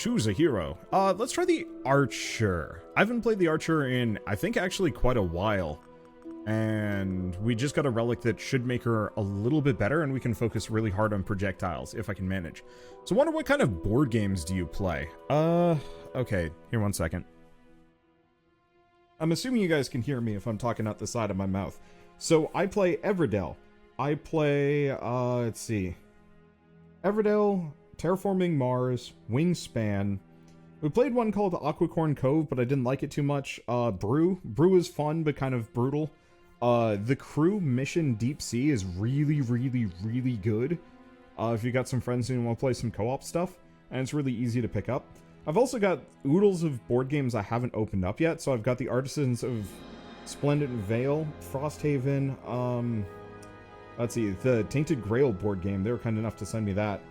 Choose a hero. Let's try the Archer. I haven't played the Archer in, I think, actually quite a while. And we just got a relic that should make her a little bit better, and we can focus really hard on projectiles, if I can manage. So I wonder what kind of board games do you play? Okay, here, 1 second. I'm assuming you guys can hear me if I'm talking out the side of my mouth. So I play Everdell. I play, let's see. Everdell, Terraforming Mars, Wingspan. We played one called Aquacorn Cove, but I didn't like it too much. Brew. Brew is fun, but kind of brutal. The Crew Mission Deep Sea is really, really, really good. If you got some friends who want to play some co-op stuff, and it's really easy to pick up. I've also got oodles of board games I haven't opened up yet, so I've got the Artisans of Splendid Vale, Frosthaven, let's see, the Tainted Grail board game, they were kind enough to send me that.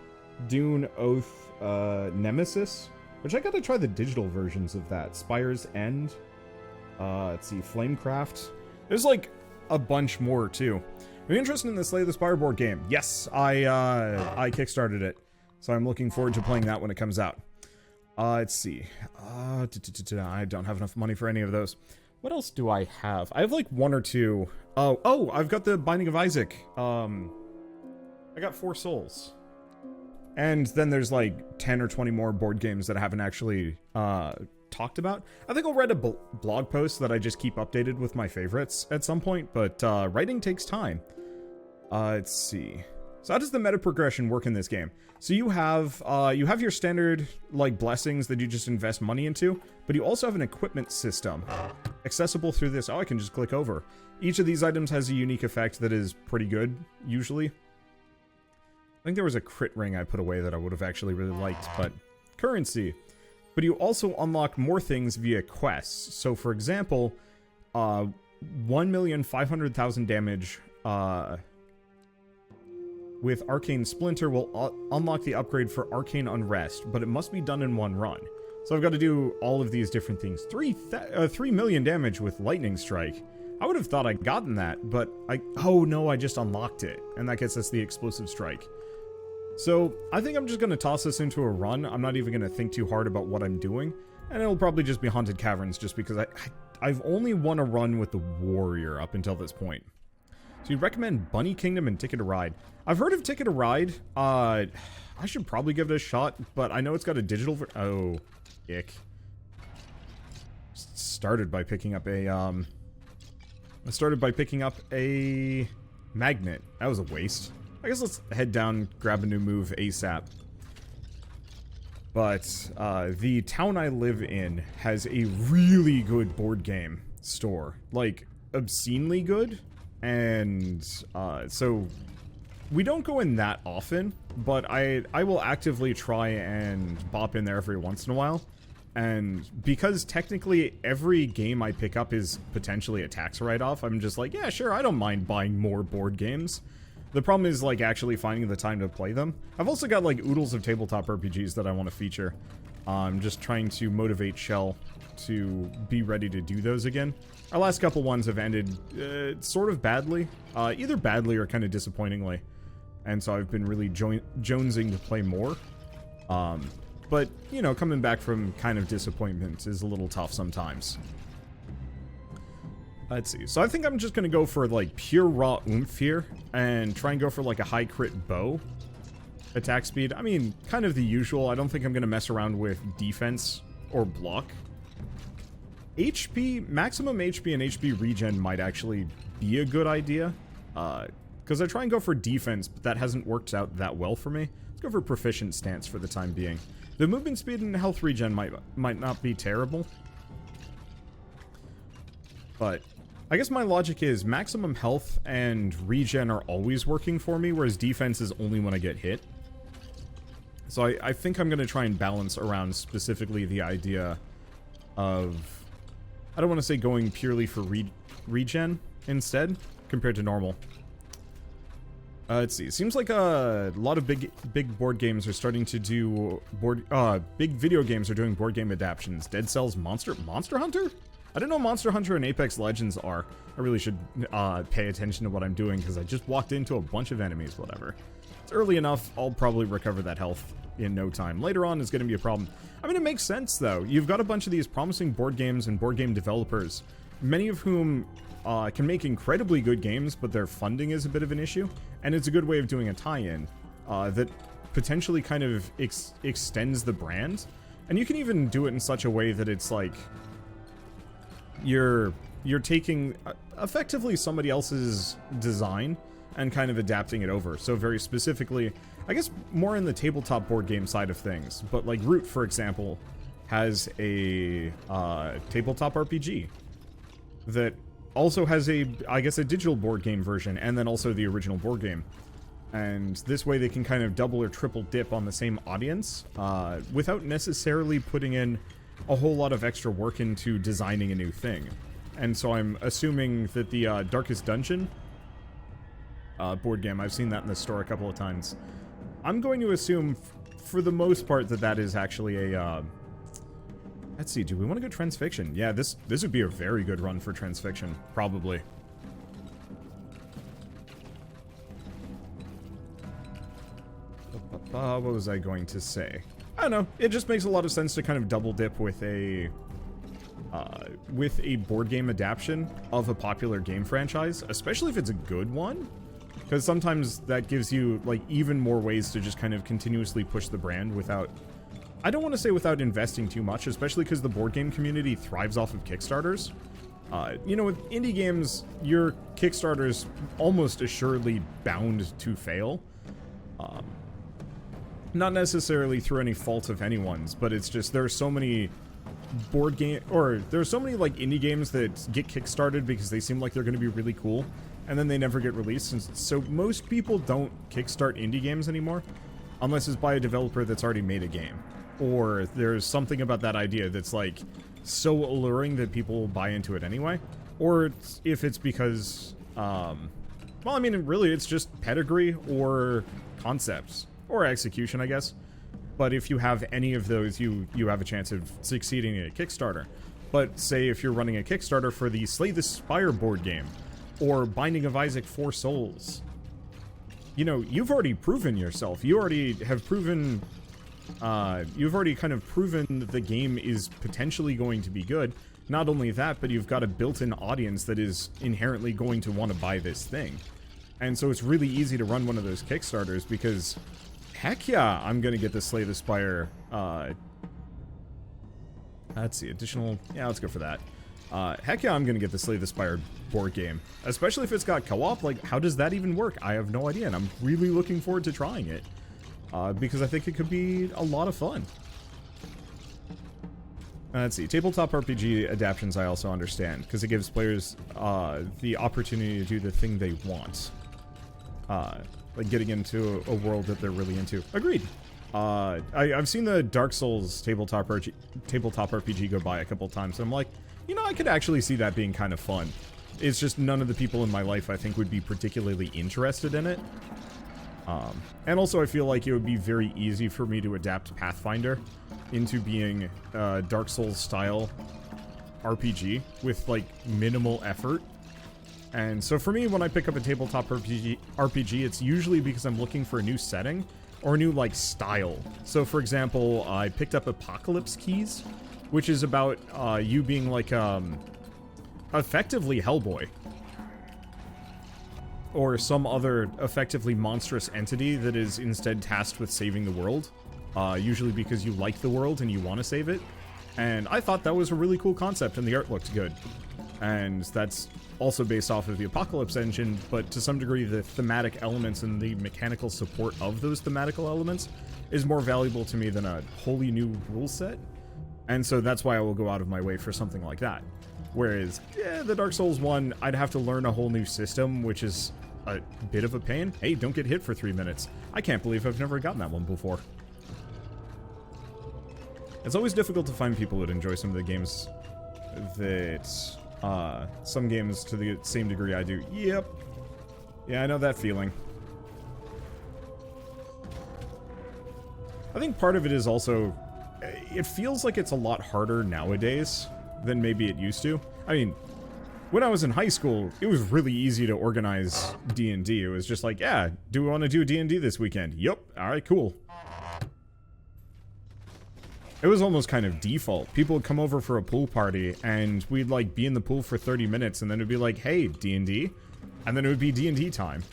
Dune, Oath, Nemesis, which I gotta try the digital versions of that. Spire's End, let's see, Flamecraft. There's like a bunch more too. Are you interested in the Slay the Spire board game? Yes, I kickstarted it, so I'm looking forward to playing that when it comes out. Let's see. I don't have enough money for any of those. What else do I have? I have like one or two. Oh, I've got the Binding of Isaac. I got 4 souls. And then there's like 10 or 20 more board games that I haven't actually talked about. I think I'll write a blog post that I just keep updated with my favorites at some point, but writing takes time. Let's see. So how does the meta progression work in this game? So you have your standard like blessings that you just invest money into, but you also have an equipment system accessible through this. Oh, I can just click over. Each of these items has a unique effect that is pretty good, usually. I think there was a crit ring I put away that I would have actually really liked, but currency. But you also unlock more things via quests. So for example, 1,500,000 damage, with Arcane Splinter will unlock the upgrade for Arcane Unrest, but it must be done in one run. So I've got to do all of these different things. 3 million damage with Lightning Strike. I would have thought I'd gotten that, but oh no, I just unlocked it. And that gets us the Explosive Strike. So I think I'm just going to toss this into a run. I'm not even going to think too hard about what I'm doing. And it'll probably just be Haunted Caverns, just because I've only won a run with the Warrior up until this point. So you'd recommend Bunny Kingdom and Ticket to Ride. I've heard of Ticket to Ride. I should probably give it a shot, but I know it's got a digital oh, ick. Started by picking up a, magnet. That was a waste. I guess let's head down, grab a new move ASAP. But, the town I live in has a really good board game store. Like, obscenely good. And, so, we don't go in that often, but I will actively try and bop in there every once in a while. And because technically every game I pick up is potentially a tax write-off, I'm just like, yeah, sure, I don't mind buying more board games. The problem is, like, actually finding the time to play them. I've also got, like, oodles of tabletop RPGs that I want to feature. I'm just trying to motivate Shell to be ready to do those again. Our last couple ones have ended sort of badly. Either badly or kind of disappointingly. And so I've been really jonesing to play more. But, you know, coming back from kind of disappointment is a little tough sometimes. Let's see. So I think I'm just going to go for, like, pure raw oomph here. And try and go for, like, a high crit bow. Attack speed. I mean, kind of the usual. I don't think I'm going to mess around with defense or block. HP, maximum HP and HP regen might actually be a good idea. Because I try and go for defense, but that hasn't worked out that well for me. Let's go for proficient stance for the time being. The movement speed and health regen might not be terrible. But I guess my logic is maximum health and regen are always working for me, whereas defense is only when I get hit. So I think I'm going to try and balance around specifically the idea of... I don't want to say going purely for regen instead, compared to normal. Let's see. It seems like a lot of big board games are starting to do big video games are doing board game adaptions. Dead Cells, Monster Hunter? I didn't know Monster Hunter and Apex Legends are. I really should pay attention to what I'm doing because I just walked into a bunch of enemies, whatever. It's early enough, I'll probably recover that health in no time. Later on is going to be a problem. I mean, it makes sense, though. You've got a bunch of these promising board games and board game developers, many of whom can make incredibly good games, but their funding is a bit of an issue, and it's a good way of doing a tie-in that potentially kind of extends the brand. And you can even do it in such a way that it's like you're taking effectively somebody else's design and kind of adapting it over. So very specifically, I guess more in the tabletop board game side of things, but like Root, for example, has a tabletop RPG that also has I guess a digital board game version, and then also the original board game. And this way they can kind of double or triple dip on the same audience without necessarily putting in a whole lot of extra work into designing a new thing. And so I'm assuming that the Darkest Dungeon board game, I've seen that in the store a couple of times. I'm going to assume, for the most part, that that is actually a... let's see, do we want to go Transfiction? Yeah, this would be a very good run for Transfiction, probably. What was I going to say? I don't know. It just makes a lot of sense to kind of double dip with a board game adaptation of a popular game franchise, especially if it's a good one, because sometimes that gives you like even more ways to just kind of continuously push the brand without, I don't want to say without investing too much, especially because the board game community thrives off of Kickstarters. You know, with indie games, your Kickstarter's almost assuredly bound to fail. Not necessarily through any fault of anyone's, but it's just there are so many there's so many like indie games that get kickstarted because they seem like they're going to be really cool, and then they never get released. And so most people don't kickstart indie games anymore, unless it's by a developer that's already made a game, or there's something about that idea that's like so alluring that people will buy into it anyway, or if it's because, well, I mean, really, it's just pedigree or concepts. Or execution, I guess. But if you have any of those, you have a chance of succeeding in a Kickstarter. But say if you're running a Kickstarter for the Slay the Spire board game, or Binding of Isaac 4 Souls, you know, you've already proven yourself. You already have proven, you've already kind of proven that the game is potentially going to be good. Not only that, but you've got a built-in audience that is inherently going to want to buy this thing. And so it's really easy to run one of those Kickstarters because... heck yeah, I'm gonna get the Slay the Spire, let's see, additional, yeah, let's go for that. Heck yeah, I'm gonna get the Slay the Spire board game. Especially if it's got co-op, like, how does that even work? I have no idea, and I'm really looking forward to trying it. Because I think it could be a lot of fun. Let's see, tabletop RPG adaptions I also understand, because it gives players, the opportunity to do the thing they want. Like getting into a world that they're really into. Agreed. I've seen the Dark Souls tabletop RPG go by a couple times, and I'm like, you know, I could actually see that being kind of fun. It's just none of the people in my life I think would be particularly interested in it. And also I feel like it would be very easy for me to adapt Pathfinder into being a Dark Souls style RPG with like minimal effort. And so for me, when I pick up a tabletop RPG, it's usually because I'm looking for a new setting or a new, like, style. So, for example, I picked up Apocalypse Keys, which is about you being, like, effectively Hellboy. Or some other effectively monstrous entity that is instead tasked with saving the world. Usually because you like the world and you want to save it. And I thought that was a really cool concept, and the art looked good. And that's also based off of the Apocalypse engine, but to some degree the thematic elements and the mechanical support of those thematical elements is more valuable to me than a wholly new rule set. And so that's why I will go out of my way for something like that. Whereas, yeah, the Dark Souls one, I'd have to learn a whole new system, which is a bit of a pain. Hey, don't get hit for 3 minutes. I can't believe I've never gotten that one before. It's always difficult to find people that enjoy some of the games that... some games to the same degree I do. Yep. Yeah, I know that feeling. I think part of it is also... it feels like it's a lot harder nowadays than maybe it used to. I mean, when I was in high school, it was really easy to organize D&D. It was just like, yeah, do we want to do D&D this weekend? Yup. Alright, cool. It was almost kind of default. People would come over for a pool party, and we'd, like, be in the pool for 30 minutes, and then it'd be like, hey, D&D? And then it would be D&D time.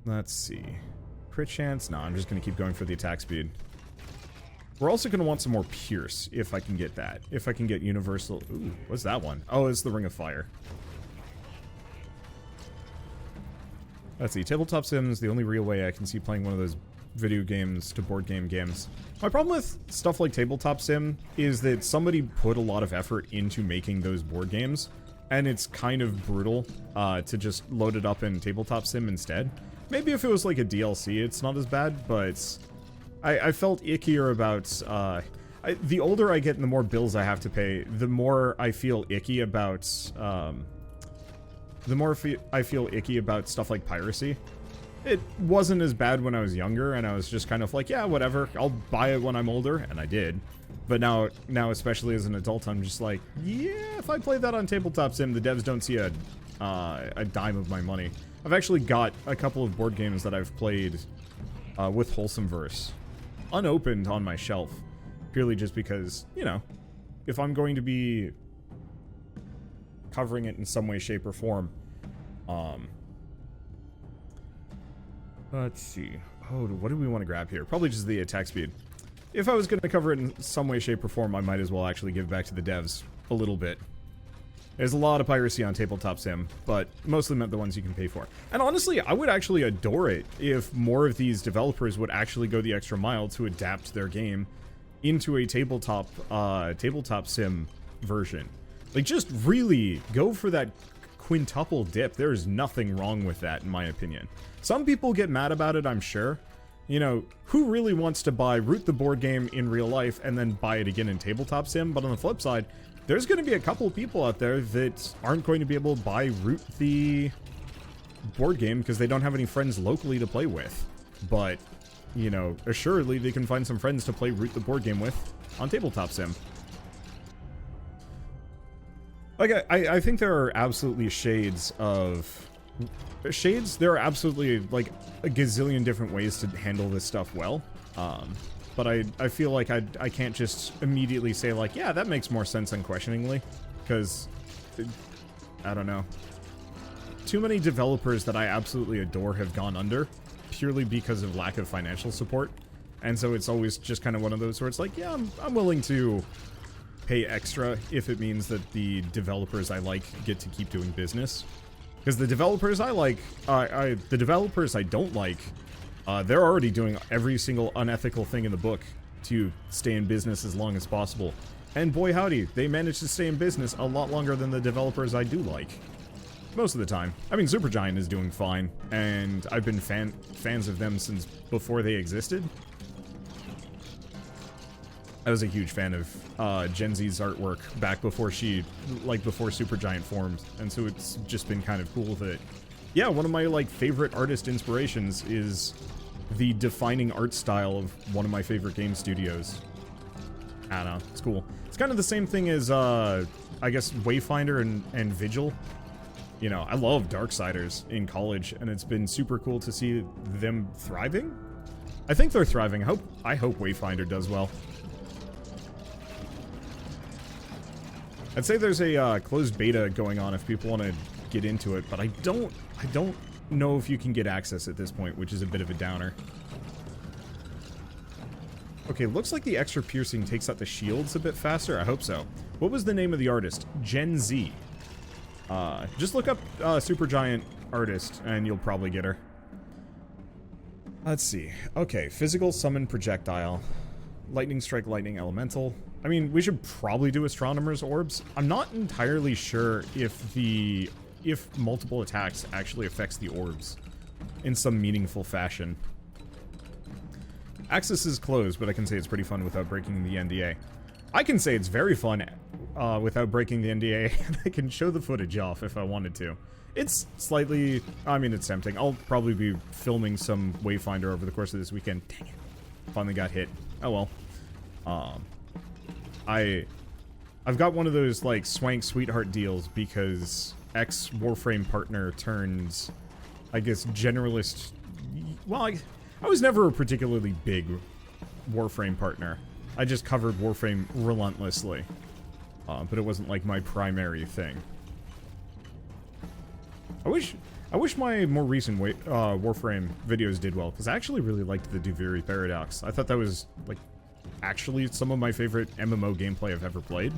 Let's see. Crit chance? No, I'm just going to keep going for the attack speed. We're also going to want some more Pierce, if I can get that. If I can get Universal... Ooh, what's that one? Oh, it's the Ring of Fire. Let's see. Tabletop Sims, the only real way I can see playing one of those video games to board games. My problem with stuff like Tabletop Sim is that somebody put a lot of effort into making those board games, and it's kind of brutal to just load it up in Tabletop Sim instead. Maybe if it was like a DLC, it's not as bad, but I felt ickier about... the older I get and the more bills I have to pay, the more I feel icky about... I feel icky about stuff like piracy. It wasn't as bad when I was younger, and I was just kind of like, yeah, whatever, I'll buy it when I'm older, and I did. But now especially as an adult, I'm just like, yeah, if I play that on Tabletop Sim, the devs don't see a dime of my money. I've actually got a couple of board games that I've played with Wholesome Verse unopened on my shelf, purely just because, you know, if I'm going to be covering it in some way, shape, or form. Let's see. Oh, what do we want to grab here? Probably just the attack speed. If I was going to cover it in some way, shape, or form, I might as well actually give back to the devs a little bit. There's a lot of piracy on Tabletop Sim, but mostly meant the ones you can pay for. And honestly, I would actually adore it if more of these developers would actually go the extra mile to adapt their game into a tabletop Sim version. Like, just really go for that quintuple dip. There's nothing wrong with that, in my opinion. Some people get mad about it, I'm sure. You know, who really wants to buy Root the board game in real life and then buy it again in Tabletop Sim? But on the flip side, there's going to be a couple of people out there that aren't going to be able to buy Root the board game because they don't have any friends locally to play with. But, you know, assuredly they can find some friends to play Root the board game with on Tabletop Sim. Like, I think there are absolutely there are absolutely, like, a gazillion different ways to handle this stuff well. But I feel like I can't just immediately say, like, yeah, that makes more sense unquestioningly. Because, I don't know. Too many developers that I absolutely adore have gone under purely because of lack of financial support. And so it's always just kind of one of those where it's like, yeah, I'm willing to pay extra if it means that the developers I like get to keep doing business. Because the developers I like, the developers I don't like, they're already doing every single unethical thing in the book to stay in business as long as possible. And boy howdy, they manage to stay in business a lot longer than the developers I do like. Most of the time. I mean, Supergiant is doing fine, and I've been fans of them since before they existed. I was a huge fan of Gen Z's artwork back before before Supergiant formed, and so it's just been kind of cool that, yeah, one of my, like, favorite artist inspirations is the defining art style of one of my favorite game studios. I don't know, it's cool. It's kind of the same thing as, I guess, Wayfinder and Vigil. You know, I love Darksiders in college, and it's been super cool to see them thriving. I think they're thriving. I hope Wayfinder does well. I'd say there's a closed beta going on if people want to get into it, but I don't know if you can get access at this point, which is a bit of a downer. Okay, looks like the extra piercing takes out the shields a bit faster. I hope so. What was the name of the artist? Gen Z. Just look up Supergiant artist, and you'll probably get her. Let's see. Okay, physical summon projectile. Lightning strike, lightning elemental. I mean, we should probably do Astronomer's Orbs. I'm not entirely sure if multiple attacks actually affects the orbs in some meaningful fashion. Access is closed, but I can say it's pretty fun without breaking the NDA. I can say it's very fun without breaking the NDA, and I can show the footage off if I wanted to. It's slightly... I mean, it's tempting. I'll probably be filming some Wayfinder over the course of this weekend. Dang it. Finally got hit. Oh well. I've got one of those, like, swank sweetheart deals because ex-Warframe partner turns, I guess, generalist... Well, I was never a particularly big Warframe partner. I just covered Warframe relentlessly. But it wasn't, like, my primary thing. I wish my more recent Warframe videos did well, because I actually really liked the Duviri Paradox. I thought that was, like, actually some of my favorite MMO gameplay I've ever played.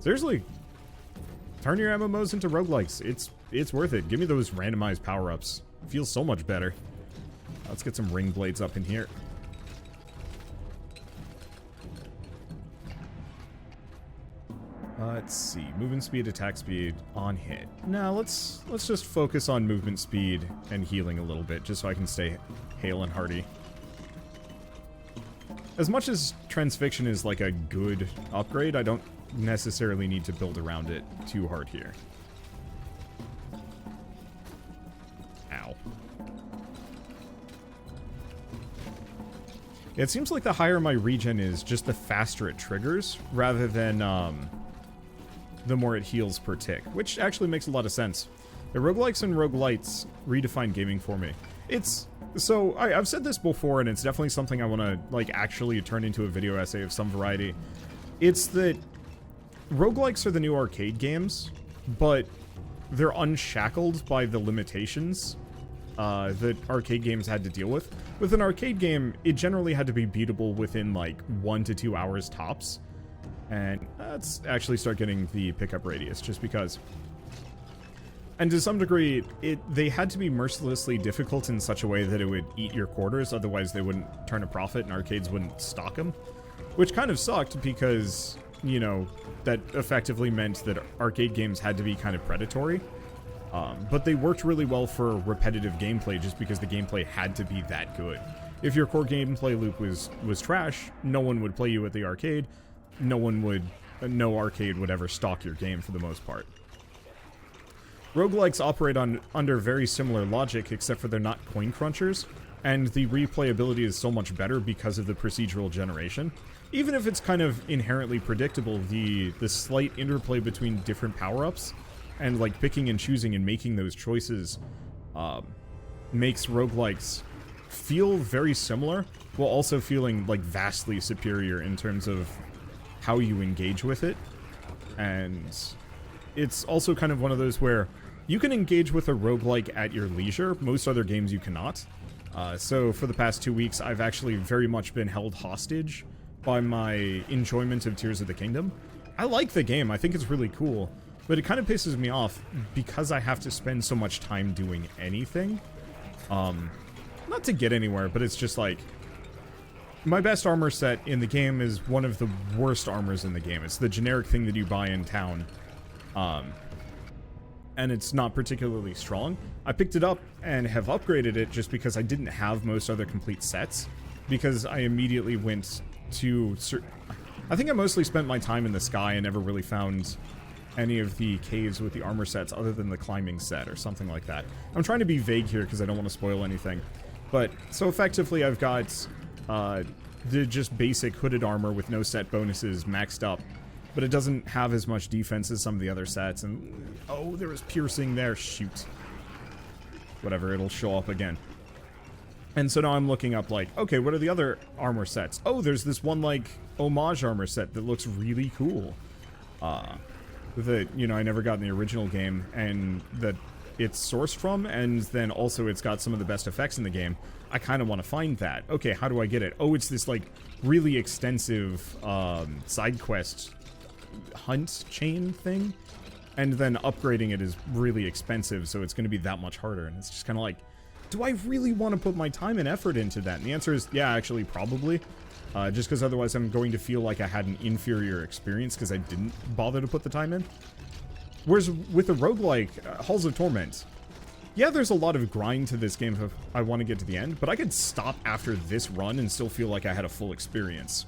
Seriously, turn your MMOs into roguelikes. It's worth it. Give me those randomized power-ups. Feels so much better. Let's get some ring blades up in here. Let's see. Movement speed, attack speed, on hit. Now let's just focus on movement speed and healing a little bit, just so I can stay hale and hearty. As much as Transfixion is like a good upgrade, I don't necessarily need to build around it too hard here. Ow. It seems like the higher my regen is, just the faster it triggers, rather than the more it heals per tick, which actually makes a lot of sense. The roguelikes and roguelites redefine gaming for me. So, I've said this before, and it's definitely something I want to, like, actually turn into a video essay of some variety. It's that roguelikes are the new arcade games, but they're unshackled by the limitations that arcade games had to deal with. With an arcade game, it generally had to be beatable within, like, 1 to 2 hours tops. And let's actually start getting the pickup radius, just because. And to some degree, they had to be mercilessly difficult in such a way that it would eat your quarters, otherwise they wouldn't turn a profit and arcades wouldn't stock them. Which kind of sucked because, you know, that effectively meant that arcade games had to be kind of predatory. But they worked really well for repetitive gameplay just because the gameplay had to be that good. If your core gameplay loop was trash, no one would play you at the arcade. No arcade would ever stock your game for the most part. Roguelikes operate under very similar logic, except for they're not coin crunchers, and the replayability is so much better because of the procedural generation. Even if it's kind of inherently predictable, the slight interplay between different power-ups, and like picking and choosing and making those choices, makes roguelikes feel very similar, while also feeling like vastly superior in terms of how you engage with it. And it's also kind of one of those where you can engage with a roguelike at your leisure. Most other games you cannot. So for the past 2 weeks, I've actually very much been held hostage by my enjoyment of Tears of the Kingdom. I like the game. I think it's really cool. But it kind of pisses me off because I have to spend so much time doing anything. Not to get anywhere, but it's just like, my best armor set in the game is one of the worst armors in the game. It's the generic thing that you buy in town. And it's not particularly strong. I picked it up and have upgraded it just because I didn't have most other complete sets. Because I immediately went to... I think I mostly spent my time in the sky and never really found any of the caves with the armor sets other than the climbing set or something like that. I'm trying to be vague here because I don't want to spoil anything. But, so effectively I've got... the just basic hooded armor with no set bonuses maxed up, but it doesn't have as much defense as some of the other sets, and oh, there was piercing there, shoot. Whatever, it'll show up again. And so now I'm looking up like, okay, what are the other armor sets? Oh, there's this one like homage armor set that looks really cool. That, you know, I never got in the original game, and that it's sourced from, and then also it's got some of the best effects in the game. I kind of want to find that. Okay, how do I get it? Oh, it's this, like, really extensive side quest hunt chain thing. And then upgrading it is really expensive, so it's going to be that much harder. And it's just kind of like, do I really want to put my time and effort into that? And the answer is, yeah, actually, probably. Just because otherwise I'm going to feel like I had an inferior experience because I didn't bother to put the time in. Whereas with a roguelike, Halls of Torment, yeah, there's a lot of grind to this game if I want to get to the end, but I could stop after this run and still feel like I had a full experience.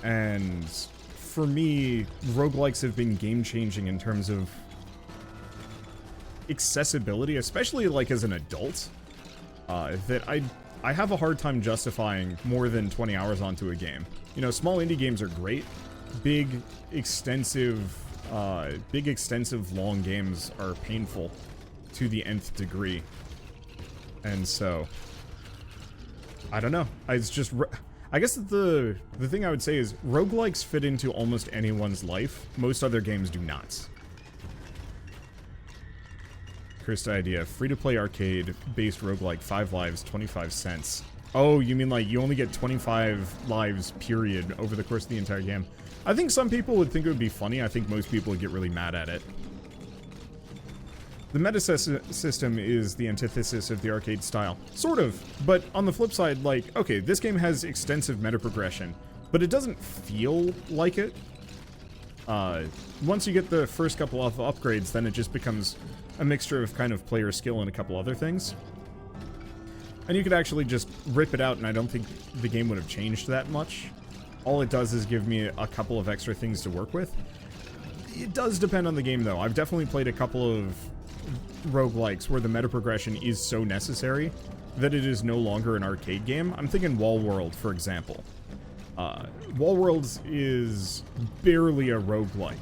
And for me, roguelikes have been game-changing in terms of accessibility, especially like as an adult, that I I have a hard time justifying more than 20 hours onto a game. You know, small indie games are great. Big, extensive, long games are painful to the nth degree. And so, I don't know. It's just, I guess the thing I would say is roguelikes fit into almost anyone's life. Most other games do not. Cursed idea. Free-to-play arcade-based roguelike, 5 lives, 25 cents. Oh, you mean like you only get 25 lives, period, over the course of the entire game? I think some people would think it would be funny. I think most people would get really mad at it. The meta system is the antithesis of the arcade style. Sort of. But on the flip side, like, okay, this game has extensive meta progression, but it doesn't feel like it. Once you get the first couple of upgrades, then it just becomes a mixture of kind of player skill and a couple other things. And you could actually just rip it out, and I don't think the game would have changed that much. All it does is give me a couple of extra things to work with. It does depend on the game, though. I've definitely played a couple of roguelikes where the meta progression is so necessary that it is no longer an arcade game. I'm thinking Wallworld, for example. Wallworld is barely a roguelike.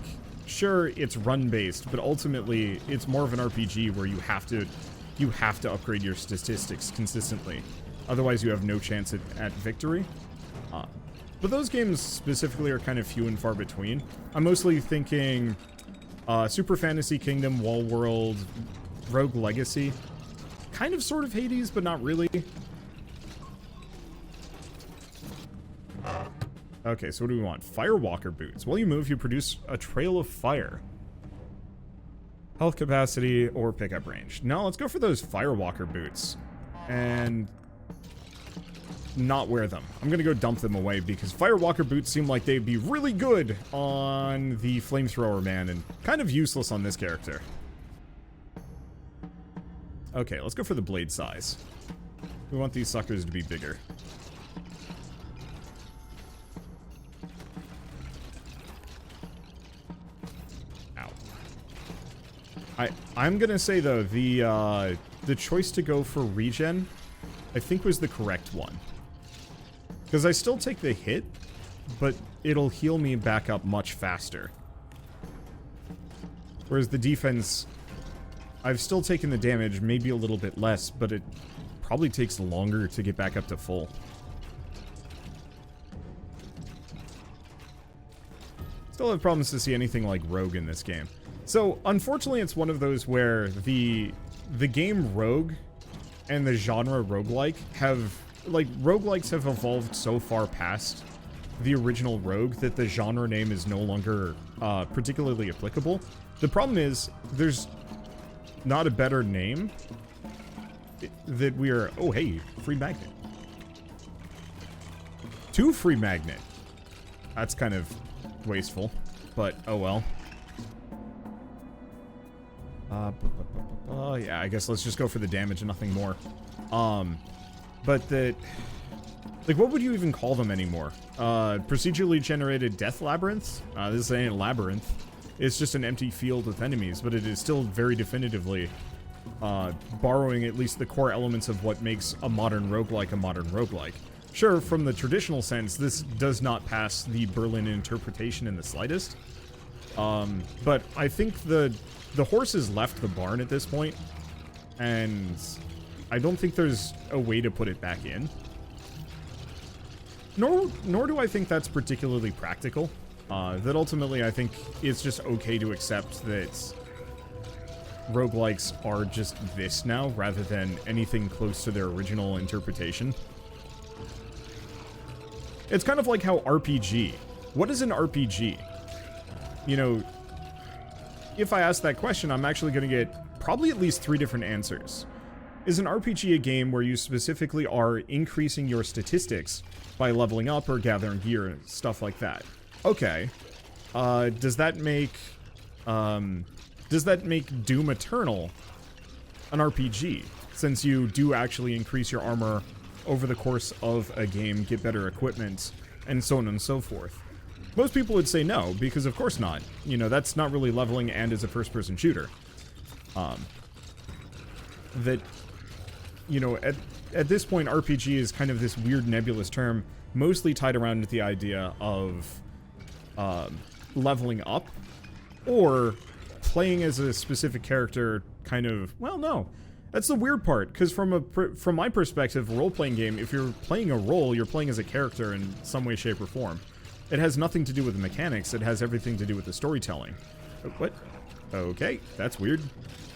Sure, it's run-based, but ultimately, it's more of an RPG where you have to upgrade your statistics consistently. Otherwise, you have no chance at victory. But those games specifically are kind of few and far between. I'm mostly thinking Super Fantasy Kingdom, Wallworld, Rogue Legacy. Kind of sort of Hades, but not really. Okay, so what do we want? Firewalker boots. While you move, you produce a trail of fire. Health capacity or pickup range. Now let's go for those Firewalker boots. And not wear them. I'm gonna go dump them away because Firewalker boots seem like they'd be really good on the flamethrower man and kind of useless on this character. Okay, let's go for the blade size. We want these suckers to be bigger. Ow. I'm gonna say though, the choice to go for regen, I think was the correct one. Because I still take the hit, but it'll heal me back up much faster. Whereas the defense, I've still taken the damage, maybe a little bit less, but it probably takes longer to get back up to full. Still have problems to see anything like Rogue in this game. So, unfortunately, it's one of those where the game Rogue and the genre roguelike have... Like, roguelikes have evolved so far past the original Rogue that the genre name is no longer particularly applicable. The problem is, there's not a better name that we are... Oh, hey, free magnet. 2 free magnet. That's kind of wasteful, but oh well. Yeah, I guess let's just go for the damage and nothing more. But that... Like, what would you even call them anymore? Procedurally generated death labyrinths? This ain't a labyrinth. It's just an empty field with enemies, but it is still very definitively borrowing at least the core elements of what makes a modern roguelike a modern roguelike. Sure, from the traditional sense, this does not pass the Berlin interpretation in the slightest. But I think the horse has left the barn at this point, and I don't think there's a way to put it back in. Nor do I think that's particularly practical. That ultimately I think it's just okay to accept that roguelikes are just this now, rather than anything close to their original interpretation. It's kind of like how RPG. What is an RPG? You know, if I ask that question, I'm actually going to get probably at least 3 different answers. Is an RPG a game where you specifically are increasing your statistics by leveling up or gathering gear and stuff like that? Okay. Does that make Doom Eternal an RPG? Since you do actually increase your armor over the course of a game, get better equipment, and so on and so forth. Most people would say no, because of course not. You know, that's not really leveling and is a first-person shooter. That, you know, at this point, RPG is kind of this weird nebulous term, mostly tied around with the idea of leveling up, or playing as a specific character, kind of, well, no. That's the weird part, because from my perspective, a role-playing game, if you're playing a role, you're playing as a character in some way, shape, or form. It has nothing to do with the mechanics, it has everything to do with the storytelling. What? Okay, that's weird.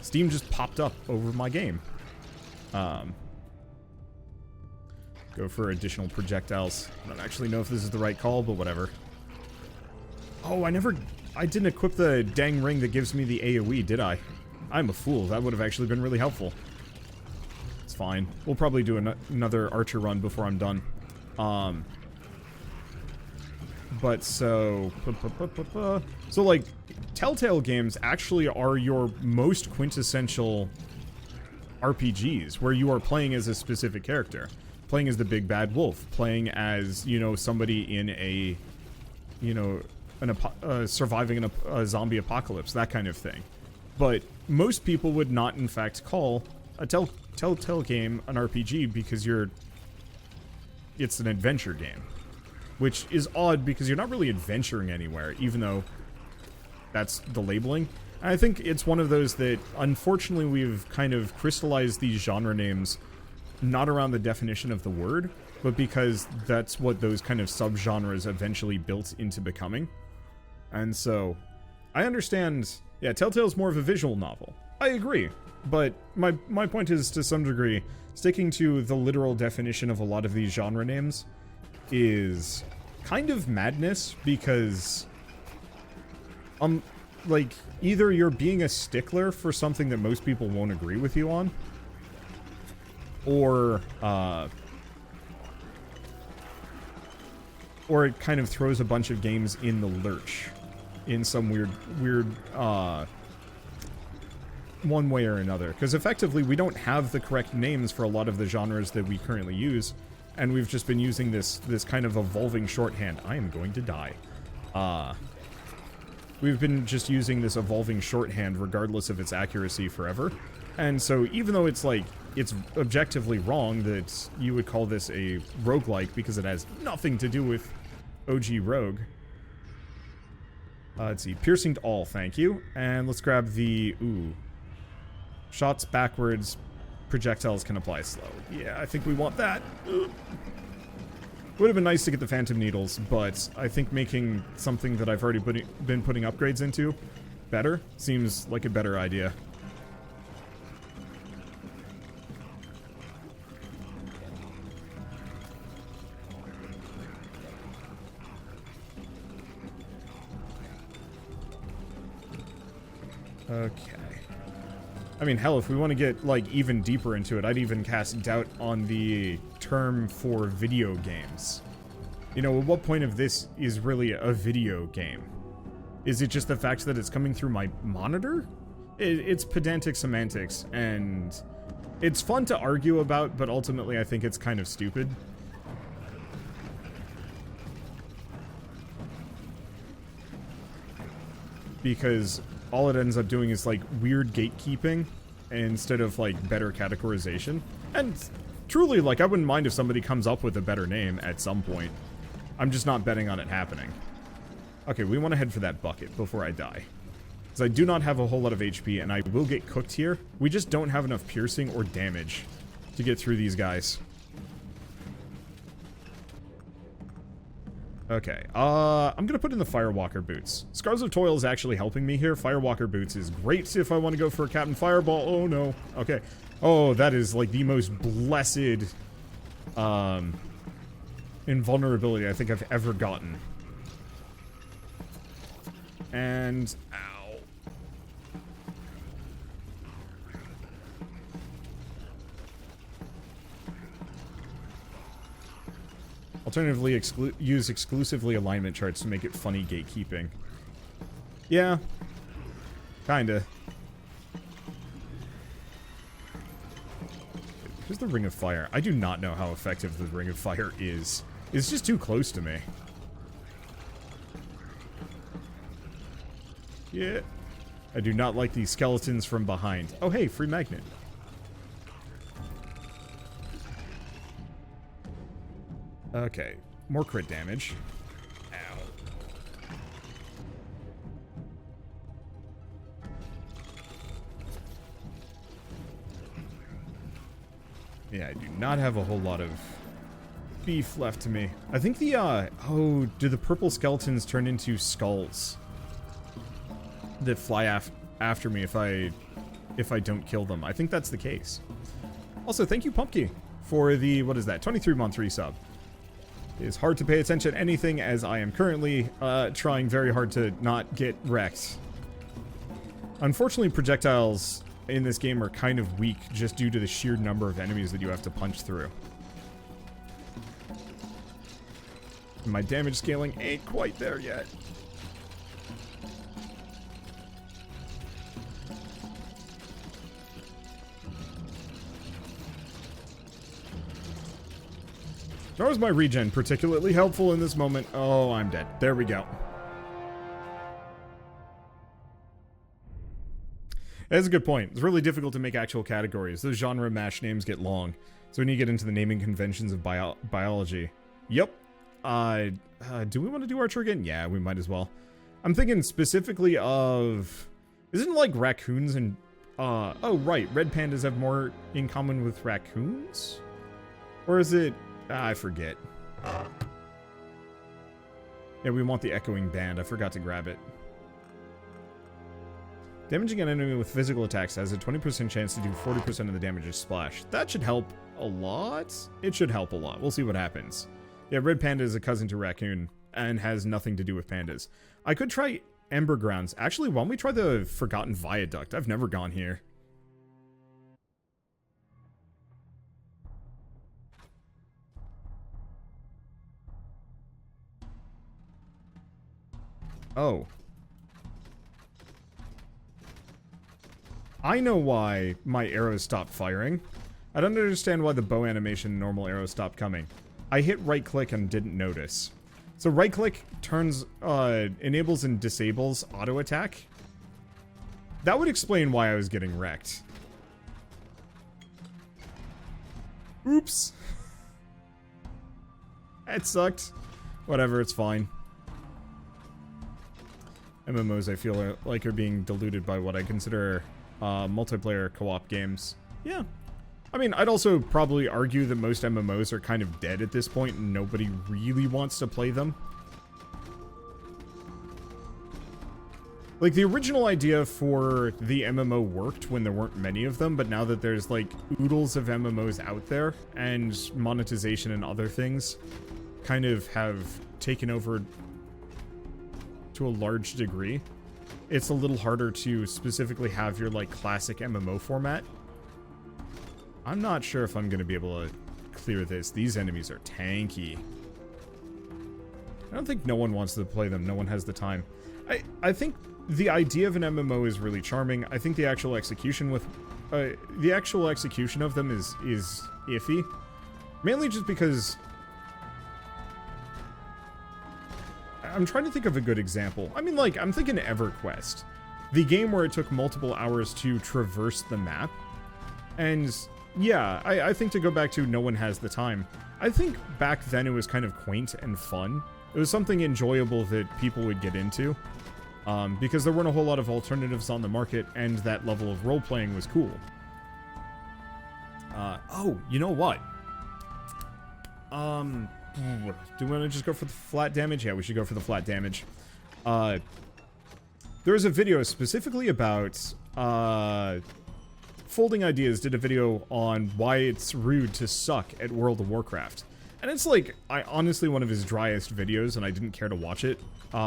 Steam just popped up over my game. Go for additional projectiles. I don't actually know if this is the right call, but whatever. Oh, I didn't equip the dang ring that gives me the AoE, did I? I'm a fool. That would have actually been really helpful. It's fine. We'll probably do another archer run before I'm done. But so like, Telltale games actually are your most quintessential RPGs, where you are playing as a specific character. Playing as the big bad wolf. Playing as, you know, somebody in a, you know, surviving in a zombie apocalypse, that kind of thing. But most people would not, in fact, call a Telltale game an RPG because it's an adventure game. Which is odd because you're not really adventuring anywhere, even though that's the labeling. And I think it's one of those that, unfortunately, we've kind of crystallized these genre names not around the definition of the word, but because that's what those kind of subgenres eventually built into becoming. And so, I understand, yeah, Telltale's more of a visual novel. I agree, but my point is, to some degree, sticking to the literal definition of a lot of these genre names is kind of madness, because like, either you're being a stickler for something that most people won't agree with you on, or it kind of throws a bunch of games in the lurch in some weird one way or another, because effectively we don't have the correct names for a lot of the genres that we currently use. And we've just been using this kind of evolving shorthand. I am going to die. We've been just using this evolving shorthand regardless of its accuracy forever. And so even though it's like, it's objectively wrong that you would call this a roguelike because it has nothing to do with OG Rogue. Let's see. Piercing to all, thank you. And let's grab the, shots backwards. Projectiles can apply slow. Yeah, I think we want that. Ugh. Would have been nice to get the Phantom Needles, but I think making something that I've already been putting upgrades into better seems like a better idea. Okay. I mean, hell, if we want to get, like, even deeper into it, I'd even cast doubt on the term for video games. You know, at what point of this is really a video game? Is it just the fact that it's coming through my monitor? It's pedantic semantics, and it's fun to argue about, but ultimately I think it's kind of stupid. Because all it ends up doing is, like, weird gatekeeping instead of, like, better categorization. And truly, like, I wouldn't mind if somebody comes up with a better name at some point. I'm just not betting on it happening. Okay, we want to head for that bucket before I die. Because I do not have a whole lot of HP, and I will get cooked here. We just don't have enough piercing or damage to get through these guys. Okay, I'm gonna put in the Firewalker boots. Scars of Toil is actually helping me here. Firewalker boots is great if I want to go for a Captain Fireball. Oh no. Okay. Oh, that is like the most blessed invulnerability I think I've ever gotten. And ow. Alternatively, use exclusively alignment charts to make it funny gatekeeping. Yeah. Kinda. Here's the Ring of Fire. I do not know how effective the Ring of Fire is. It's just too close to me. Yeah. I do not like these skeletons from behind. Oh hey, free magnet. Okay, more crit damage. Ow. Yeah, I do not have a whole lot of beef left to me. I think the, oh, do the purple skeletons turn into skulls that fly after me if I don't kill them? I think that's the case. Also, thank you, Pumpkin, for the, what is that, 23-month resub. It is hard to pay attention to anything as I am currently trying very hard to not get wrecked. Unfortunately, projectiles in this game are kind of weak just due to the sheer number of enemies that you have to punch through. My damage scaling ain't quite there yet. Nor was my regen particularly helpful in this moment. Oh, I'm dead. There we go. That's a good point. It's really difficult to make actual categories. Those genre mash names get long. So when you get into the naming conventions of biology. Yep. Do we want to do Archer again? Yeah, we might as well. I'm thinking specifically of... Isn't it like raccoons and... oh, right. Red pandas have more in common with raccoons? Or is it... I forget. Yeah, we want the echoing band. I forgot to grab it. Damaging an enemy with physical attacks has a 20% chance to do 40% of the damage as splash. That should help a lot. It should help a lot. We'll see what happens. Yeah, red panda is a cousin to raccoon and has nothing to do with pandas. I could try Ember Grounds. Actually, why don't we try the Forgotten Viaduct? I've never gone here. Oh. I know why my arrows stopped firing. I don't understand why the bow animation and normal arrows stopped coming. I hit right click and didn't notice. So right click turns, enables and disables auto attack. That would explain why I was getting wrecked. Oops. That sucked. Whatever, it's fine. MMOs, I feel like, are being diluted by what I consider multiplayer co-op games. Yeah. I mean, I'd also probably argue that most MMOs are kind of dead at this point and nobody really wants to play them. Like, the original idea for the MMO worked when there weren't many of them, but now that there's, like, oodles of MMOs out there, and monetization and other things kind of have taken over to a large degree, it's a little harder to specifically have your, like, classic MMO format. I'm not sure if I'm going to be able to clear this. These enemies are tanky. I don't think no one wants to play them. No one has the time. I think the idea of an MMO is really charming. I think the actual execution with... the actual execution of them is iffy. Mainly just because... I'm trying to think of a good example. I mean, like, I'm thinking EverQuest. The game where it took multiple hours to traverse the map. And... yeah, I think to go back to no one has the time. I think back then it was kind of quaint and fun. It was something enjoyable that people would get into. Because there weren't a whole lot of alternatives on the market, and that level of role-playing was cool. Oh, you know what? Do we want to just go for the flat damage? Yeah, we should go for the flat damage. There was a video specifically about, Folding Ideas did a video on why it's rude to suck at World of Warcraft. And it's like, honestly one of his driest videos, and I didn't care to watch it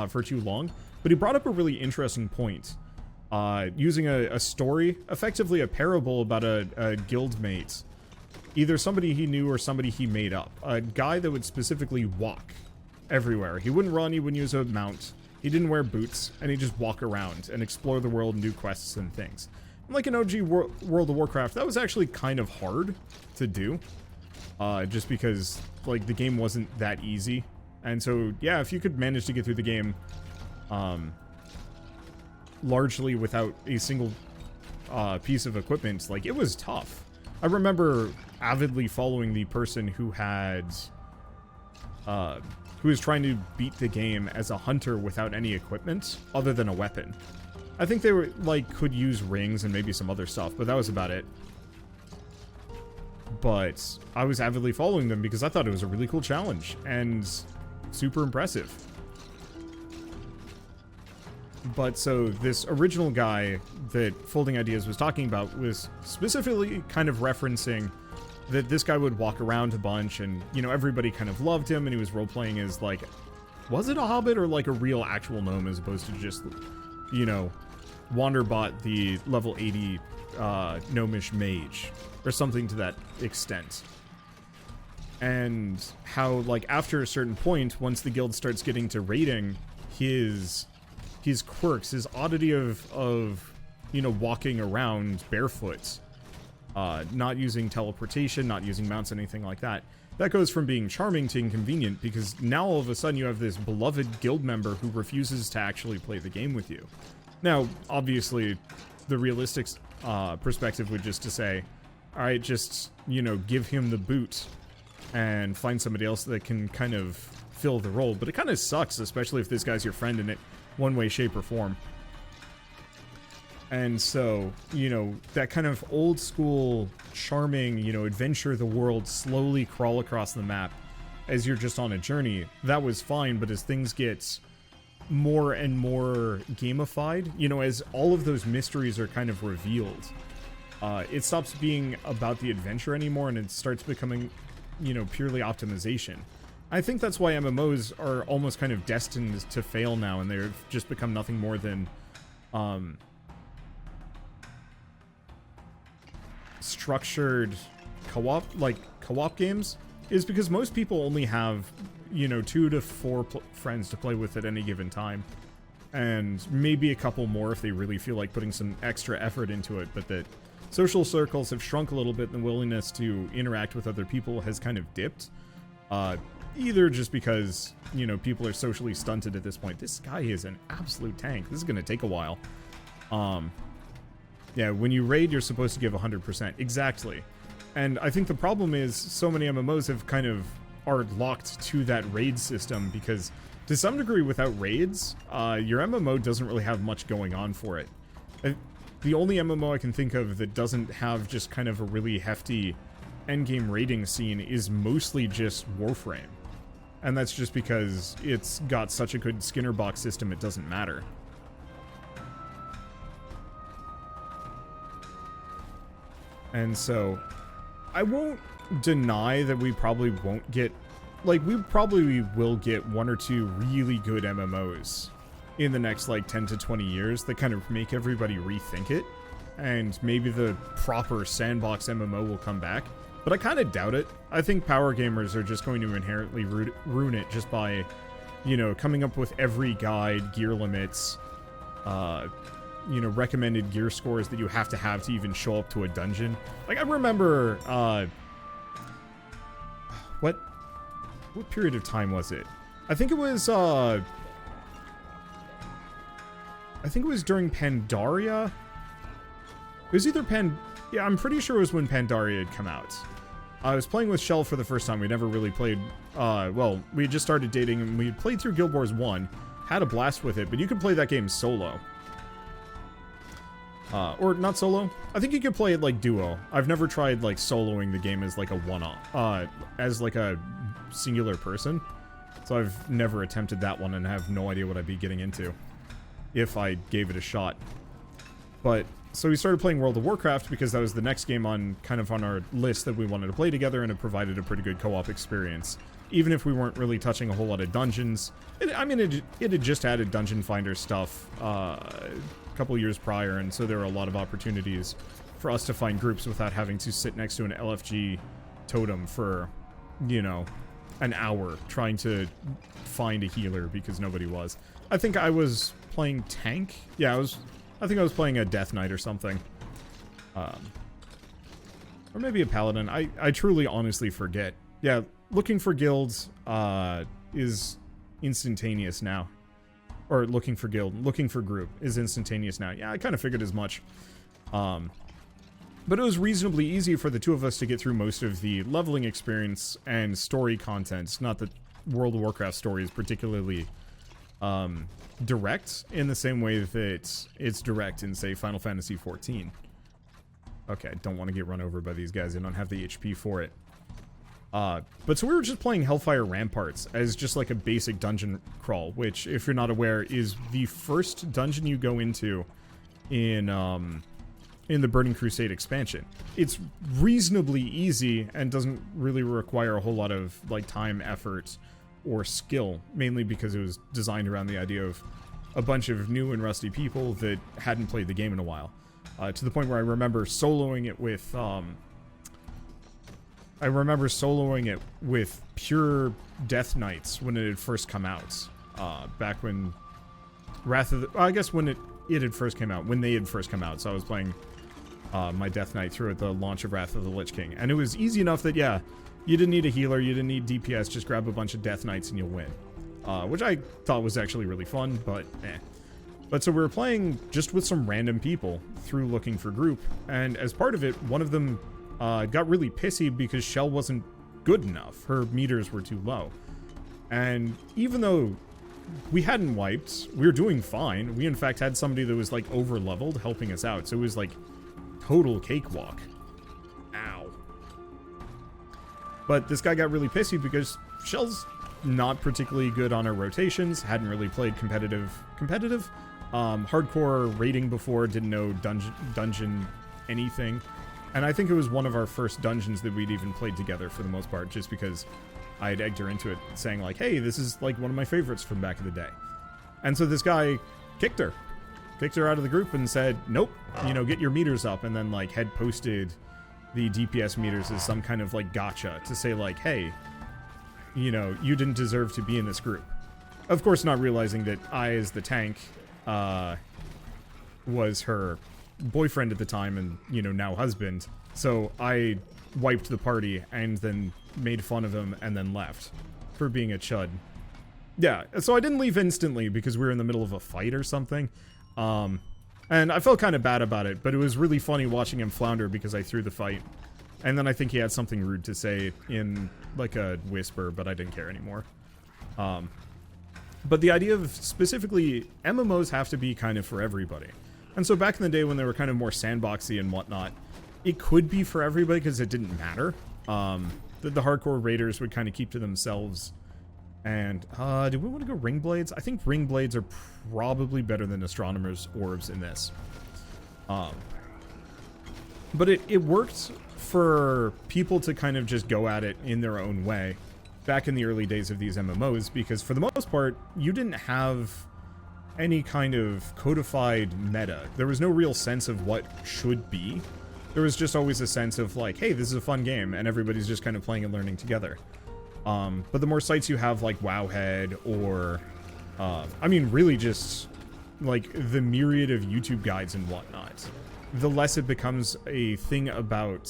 for too long. But he brought up a really interesting point. Using a story, effectively a parable about a guildmate. Either somebody he knew or somebody he made up. A guy that would specifically walk everywhere. He wouldn't run, he wouldn't use a mount. He didn't wear boots, and he'd just walk around and explore the world and do quests and things. Like an OG World of Warcraft, that was actually kind of hard to do. Just because, like, the game wasn't that easy. And so, yeah, if you could manage to get through the game, largely without a single piece of equipment, like, it was tough. I remember avidly following the person who had who was trying to beat the game as a hunter without any equipment other than a weapon. I think they were, like, could use rings and maybe some other stuff, but that was about it. But I was avidly following them because I thought it was a really cool challenge and super impressive. But so this original guy that Folding Ideas was talking about was specifically kind of referencing that this guy would walk around a bunch and, you know, everybody kind of loved him, and he was role-playing as, like, was it a hobbit or, like, a real actual gnome as opposed to just, you know, Wanderbot, the level 80 gnomish mage, or something to that extent. And how, like, after a certain point, once the guild starts getting to raiding, his quirks, his oddity of, you know, walking around barefoot, not using teleportation, not using mounts, anything like that, that goes from being charming to inconvenient, because now all of a sudden you have this beloved guild member who refuses to actually play the game with you. Now, obviously, the realistic perspective would just to say, alright, just, you know, give him the boot and find somebody else that can kind of fill the role. But it kind of sucks, especially if this guy's your friend in it, one way, shape, or form. And so, you know, that kind of old school, charming, you know, adventure the world, slowly crawl across the map as you're just on a journey, that was fine. But as things get more and more gamified, you know, as all of those mysteries are kind of revealed, it stops being about the adventure anymore, and it starts becoming, you know, purely optimization. I think that's why MMOs are almost kind of destined to fail now, and they've just become nothing more than structured co-op games, is because most people only have, you know, 2 to 4 friends to play with at any given time, and maybe a couple more if they really feel like putting some extra effort into it. But that social circles have shrunk a little bit, and the willingness to interact with other people has kind of dipped, either just because, you know, people are socially stunted at this point. This guy is an absolute tank. This is gonna take a while. Yeah, when you raid, you're supposed to give 100%. Exactly. And I think the problem is so many MMOs have kind of are locked to that raid system, because to some degree without raids, your MMO doesn't really have much going on for it. The only MMO I can think of that doesn't have just kind of a really hefty endgame raiding scene is mostly just Warframe. And that's just because it's got such a good Skinner box system, it doesn't matter. And so, I won't deny that we probably won't get, like, we probably will get 1 or 2 really good MMOs in the next, like, 10 to 20 years that kind of make everybody rethink it. And maybe the proper sandbox MMO will come back. But I kind of doubt it. I think power gamers are just going to inherently ruin it just by, you know, coming up with every guide, gear limits, you know, recommended gear scores that you have to even show up to a dungeon. Like, I remember, what period of time was it? I think it was during Pandaria. It was either yeah, I'm pretty sure it was when Pandaria had come out. I was playing with Shell for the first time. We never really played, well, we had just started dating, and we had played through Guild Wars 1, had a blast with it, but you could play that game solo. Or not solo. I think you could play it like duo. I've never tried like soloing the game as like a one-off, as like a singular person. So I've never attempted that one and have no idea what I'd be getting into if I gave it a shot. But so we started playing World of Warcraft because that was the next game on kind of on our list that we wanted to play together, and it provided a pretty good co-op experience. Even if we weren't really touching a whole lot of dungeons. It had just added Dungeon Finder stuff couple years prior, and so there were a lot of opportunities for us to find groups without having to sit next to an LFG totem for, you know, an hour trying to find a healer because nobody was. I think I was playing tank. Yeah, I think I was playing a Death Knight or something. Or maybe a paladin. I truly honestly forget. Yeah, looking for guilds is instantaneous now. Or looking for group is instantaneous now. Yeah, I kind of figured as much. But it was reasonably easy for the two of us to get through most of the leveling experience and story content. Not that World of Warcraft story is particularly direct in the same way that it's direct in, say, Final Fantasy XIV. Okay, I don't want to get run over by these guys. I don't have the HP for it. But so we were just playing Hellfire Ramparts as just like a basic dungeon crawl, which, if you're not aware, is the first dungeon you go into in the Burning Crusade expansion. It's reasonably easy and doesn't really require a whole lot of like time, effort, or skill, mainly because it was designed around the idea of a bunch of new and rusty people that hadn't played the game in a while. To the point where I remember soloing it with pure Death Knights when it had first come out. Back when when it had first came out, when they had first come out. So I was playing my Death Knight through at the launch of Wrath of the Lich King. And it was easy enough that, yeah, you didn't need a healer, you didn't need DPS, just grab a bunch of Death Knights and you'll win. Which I thought was actually really fun, but eh. But so we were playing just with some random people through looking for group, and as part of it, one of them got really pissy because Shell wasn't good enough. Her meters were too low. And even though we hadn't wiped, we were doing fine. We in fact had somebody that was like over leveled helping us out, so it was like total cakewalk. Ow. But this guy got really pissy because Shell's not particularly good on her rotations, hadn't really played competitive hardcore raiding before, didn't know dungeon anything. And I think it was one of our first dungeons that we'd even played together for the most part, just because I had egged her into it, saying like, hey, this is like one of my favorites from back in the day. And so this guy kicked her out of the group and said, nope, you know, get your meters up, and then like had posted the DPS meters as some kind of like gotcha to say like, hey, you know, you didn't deserve to be in this group. Of course, not realizing that I, as the tank, was her boyfriend at the time and, you know, now husband. So I wiped the party and then made fun of him and then left for being a chud. Yeah, so I didn't leave instantly because we were in the middle of a fight or something. And I felt kind of bad about it, but it was really funny watching him flounder because I threw the fight. And then I think he had something rude to say in like a whisper, but I didn't care anymore. But the idea of specifically MMOs have to be kind of for everybody. And so back in the day when they were kind of more sandboxy and whatnot, it could be for everybody because it didn't matter. The hardcore raiders would kind of keep to themselves. And do we want to go ring blades? I think ring blades are probably better than astronomer's orbs in this. But it worked for people to kind of just go at it in their own way back in the early days of these MMOs, because for the most part, you didn't have any kind of codified meta. There was no real sense of what should be. There was just always a sense of like, hey, this is a fun game, and everybody's just kind of playing and learning together. But the more sites you have like Wowhead or, I mean, really just like the myriad of YouTube guides and whatnot, the less it becomes a thing about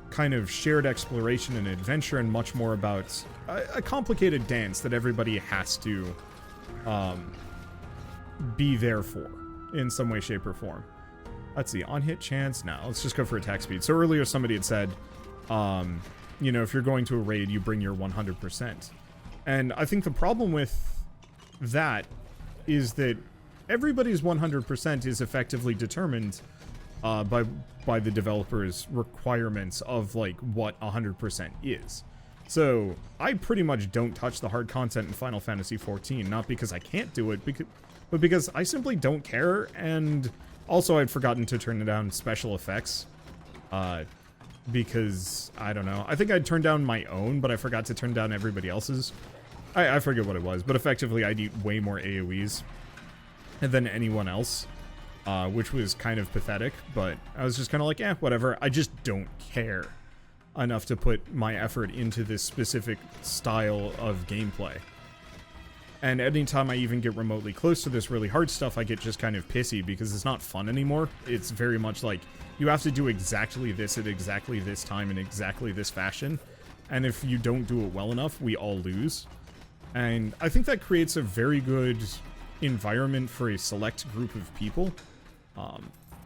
kind of shared exploration and adventure and much more about a complicated dance that everybody has to be there for in some way, shape, or form. Let's see, on hit chance? No, let's just go for attack speed. So earlier somebody had said, you know, if you're going to a raid, you bring your 100%. And I think the problem with that is that everybody's 100% is effectively determined by the developer's requirements of like what 100% is. So I pretty much don't touch the hard content in Final Fantasy XIV, not because I can't do it, but because I simply don't care. And also I'd forgotten to turn down special effects, because I don't know, I think I'd turned down my own, but I forgot to turn down everybody else's. I forget what it was, but effectively I'd eat way more AoEs than anyone else, which was kind of pathetic, but I was just kind of like, eh, whatever. I just don't care enough to put my effort into this specific style of gameplay. And anytime I even get remotely close to this really hard stuff, I get just kind of pissy because it's not fun anymore. It's very much like, you have to do exactly this at exactly this time in exactly this fashion. And if you don't do it well enough, we all lose. And I think that creates a very good environment for a select group of people.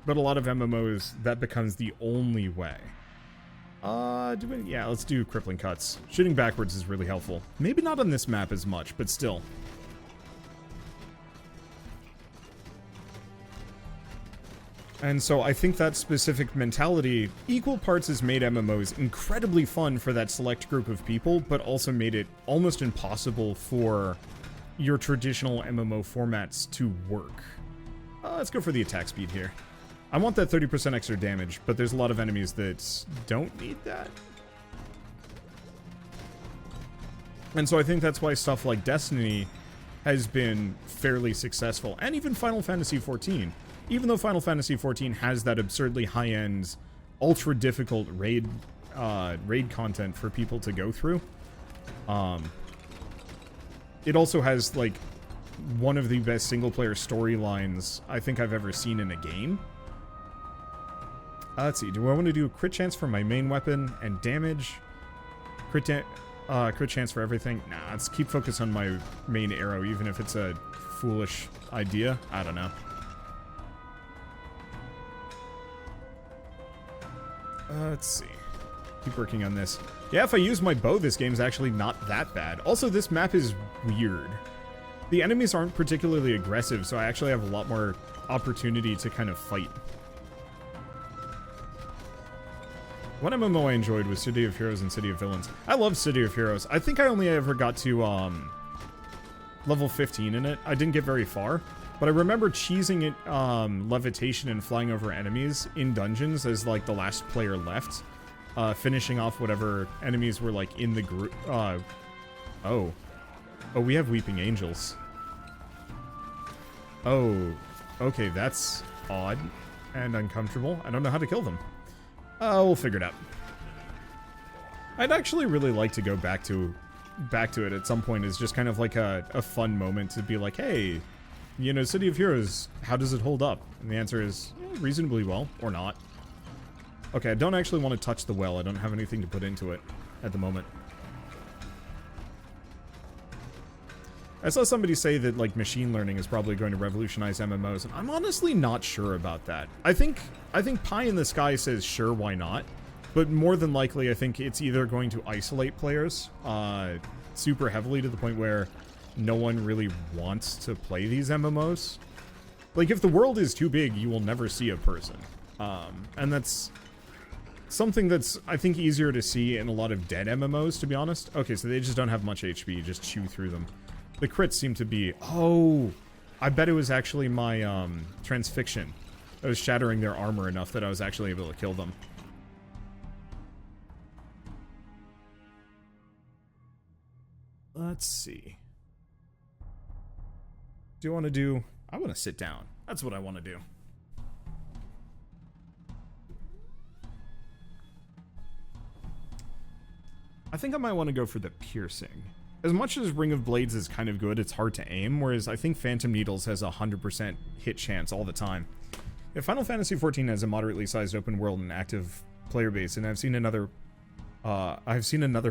But a lot of MMOs, that becomes the only way. Yeah, let's do crippling cuts. Shooting backwards is really helpful. Maybe not on this map as much, but still. And so I think that specific mentality equal parts has made MMOs incredibly fun for that select group of people, but also made it almost impossible for your traditional MMO formats to work. Let's go for the attack speed here. I want that 30% extra damage, but there's a lot of enemies that don't need that. And so I think that's why stuff like Destiny has been fairly successful, and even Final Fantasy XIV. Even though Final Fantasy XIV has that absurdly high-end, ultra-difficult raid content for people to go through, it also has, like, one of the best single-player storylines I think I've ever seen in a game. Let's see, do I want to do a crit chance for my main weapon and damage? Crit chance for everything? Nah, let's keep focus on my main arrow, even if it's a foolish idea. I don't know. Let's see. Keep working on this. Yeah, if I use my bow, this game's actually not that bad. Also, this map is weird. The enemies aren't particularly aggressive, so I actually have a lot more opportunity to kind of fight. One MMO I enjoyed was City of Heroes and City of Villains. I love City of Heroes. I think I only ever got to level 15 in it. I didn't get very far, but I remember cheesing it levitation and flying over enemies in dungeons as like the last player left, finishing off whatever enemies were like in the group. Oh, we have Weeping Angels. Oh, okay, that's odd and uncomfortable. I don't know how to kill them. We'll figure it out. I'd actually really like to go back to it at some point as just kind of like a fun moment to be like, hey, you know, City of Heroes, how does it hold up? And the answer is reasonably well, or not. Okay, I don't actually want to touch the well. I don't have anything to put into it at the moment. I saw somebody say that, like, machine learning is probably going to revolutionize MMOs, and I'm honestly not sure about that. I think Pie in the Sky says sure, why not? But more than likely, I think it's either going to isolate players super heavily to the point where no one really wants to play these MMOs. Like, if the world is too big, you will never see a person. And that's something that's, I think, easier to see in a lot of dead MMOs, to be honest. Okay, so they just don't have much HP, you just chew through them. The crits seem to be... Oh! I bet it was actually my, transfixion. I was shattering their armor enough that I was actually able to kill them. Let's see. Do you want to do... I want to sit down. That's what I want to do. I think I might want to go for the piercing. As much as Ring of Blades is kind of good, it's hard to aim, whereas I think Phantom Needles has a 100% hit chance all the time. If Final Fantasy XIV has a moderately sized open world and active player base, and I've seen another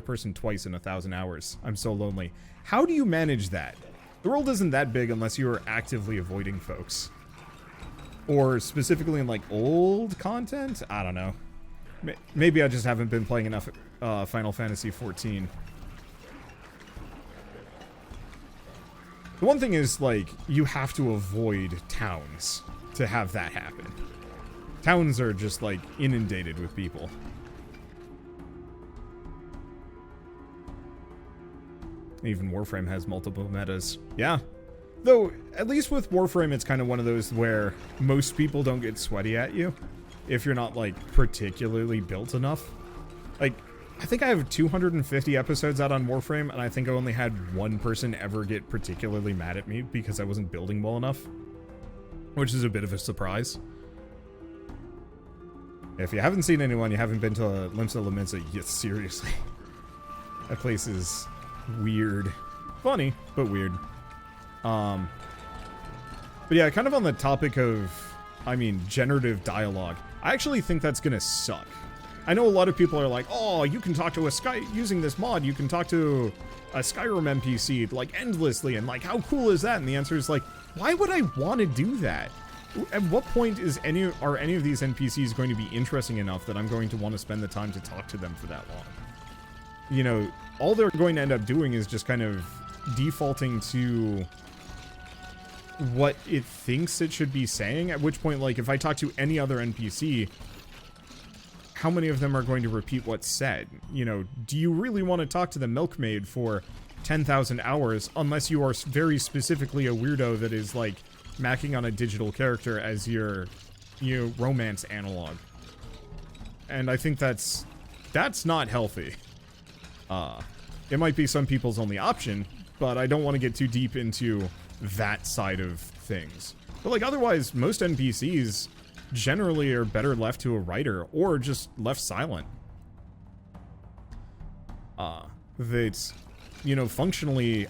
person twice in 1,000 hours. I'm so lonely. How do you manage that? The world isn't that big unless you are actively avoiding folks. Or specifically in, like, old content? I don't know. Maybe I just haven't been playing enough Final Fantasy XIV. The one thing is, like, you have to avoid towns to have that happen. Towns are just, like, inundated with people. Even Warframe has multiple metas. Yeah. Though, at least with Warframe, it's kind of one of those where most people don't get sweaty at you if you're not, like, particularly built enough. Like, I think I have 250 episodes out on Warframe, and I think I only had one person ever get particularly mad at me because I wasn't building well enough. Which is a bit of a surprise. If you haven't seen anyone, you haven't been to Limsa Laminsa, yes, seriously. That place is weird. Funny, but weird. But yeah, kind of on the topic of, I mean, generative dialogue. I actually think that's gonna suck. I know a lot of people are like, oh, you can talk to using this mod, you can talk to a Skyrim NPC, like, endlessly, and like, how cool is that? And the answer is like, why would I want to do that? At what point are any of these NPCs going to be interesting enough that I'm going to want to spend the time to talk to them for that long? You know, all they're going to end up doing is just kind of defaulting to what it thinks it should be saying, at which point, like, if I talk to any other NPC, how many of them are going to repeat what's said? You know, do you really want to talk to the milkmaid for 10,000 hours unless you are very specifically a weirdo that is, like, macking on a digital character as your romance analog? And I think that's not healthy. It might be some people's only option, but I don't want to get too deep into that side of things. But, like, otherwise, most NPCs generally are better left to a writer or just left silent. That, you know, functionally,